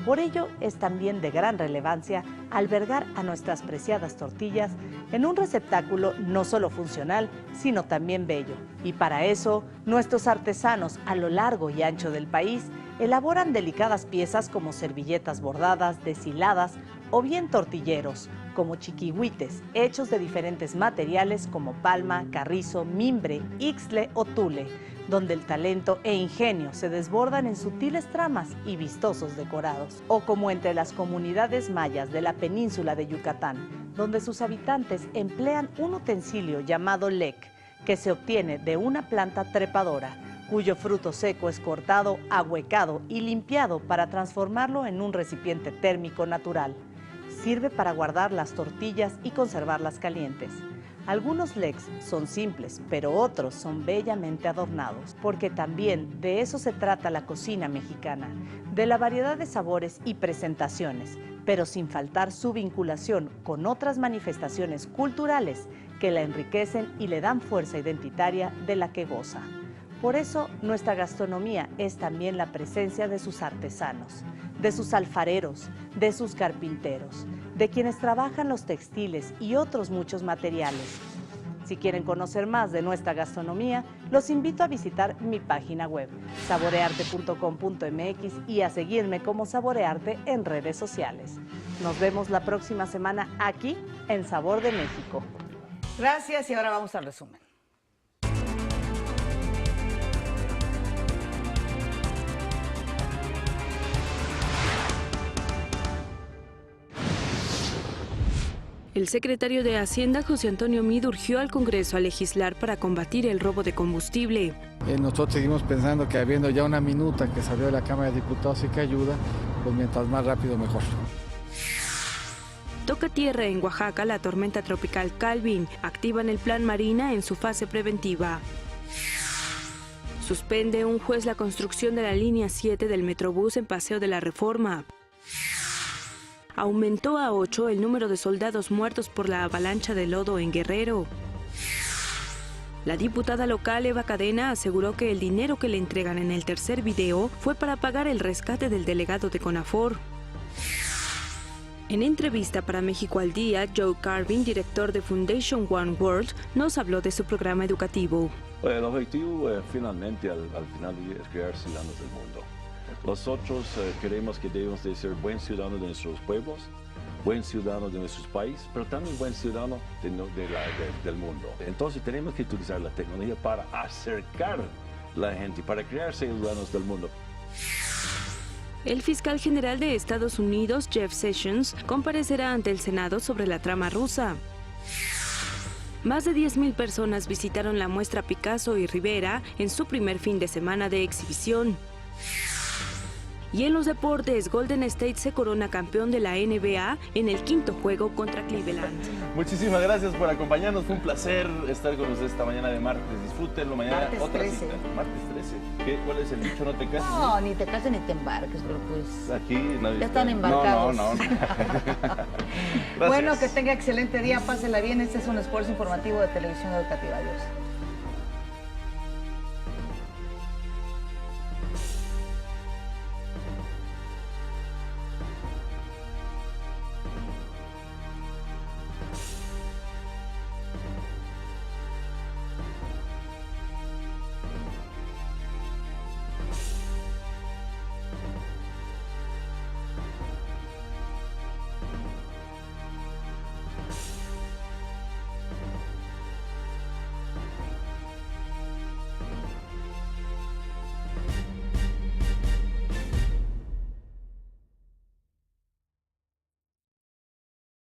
Por ello es también de gran relevancia albergar a nuestras preciadas tortillas en un receptáculo no solo funcional, sino también bello. Y para eso, nuestros artesanos a lo largo y ancho del país elaboran delicadas piezas como servilletas bordadas, deshiladas o bien tortilleros, como chiquihuites, hechos de diferentes materiales como palma, carrizo, mimbre, ixtle o tule, donde el talento e ingenio se desbordan en sutiles tramas y vistosos decorados. O como entre las comunidades mayas de la península de Yucatán, donde sus habitantes emplean un utensilio llamado lec, que se obtiene de una planta trepadora, cuyo fruto seco es cortado, ahuecado y limpiado para transformarlo en un recipiente térmico natural. Sirve para guardar las tortillas y conservarlas calientes. Algunos lecs son simples, pero otros son bellamente adornados, porque también de eso se trata la cocina mexicana, de la variedad de sabores y presentaciones, pero sin faltar su vinculación con otras manifestaciones culturales que la enriquecen y le dan fuerza identitaria de la que goza. Por eso, nuestra gastronomía es también la presencia de sus artesanos, de sus alfareros, de sus carpinteros, de quienes trabajan los textiles y otros muchos materiales. Si quieren conocer más de nuestra gastronomía, los invito a visitar mi página web, saborearte.com.mx, y a seguirme como Saborearte en redes sociales. Nos vemos la próxima semana aquí en Sabor de México. Gracias, y ahora vamos al resumen. El secretario de Hacienda, José Antonio Meade, urgió al Congreso a legislar para combatir el robo de combustible. Nosotros seguimos pensando que habiendo ya una minuta que salió de la Cámara de Diputados y que ayuda, pues mientras más rápido mejor. Toca tierra en Oaxaca la tormenta tropical Calvin. Activan el plan Marina en su fase preventiva. Suspende un juez la construcción de la línea 7 del Metrobús en Paseo de la Reforma. Aumentó a 8 el número de soldados muertos por la avalancha de lodo en Guerrero. La diputada local Eva Cadena aseguró que el dinero que le entregan en el tercer video fue para pagar el rescate del delegado de CONAFOR. En entrevista para México al Día, Joe Carvin, director de Foundation One World, nos habló de su programa educativo. El objetivo finalmente al final del día es crear ciudadanos del mundo. Nosotros queremos que debemos de ser buen ciudadanos de nuestros pueblos, buen ciudadano de nuestros países, pero también buen ciudadano del mundo. Entonces tenemos que utilizar la tecnología para acercar a la gente, para crear ciudadanos del mundo. El fiscal general de Estados Unidos, Jeff Sessions, comparecerá ante el Senado sobre la trama rusa. Más de 10,000 personas visitaron la muestra Picasso y Rivera en su primer fin de semana de exhibición. Y en los deportes, Golden State se corona campeón de la NBA en el quinto juego contra Cleveland. Muchísimas gracias por acompañarnos. Fue un placer estar con ustedes esta mañana de martes. Disfrútenlo. Mañana Martes otra 13. cita. Martes 13. ¿Cuál es el dicho? No te cases. No, ni te cases ni te embarques, pero pues... Aquí nadie Ya está. están embarcados. No. Bueno, que tenga excelente día, pásela bien. Este es un esfuerzo informativo de Televisión Educativa. Adiós.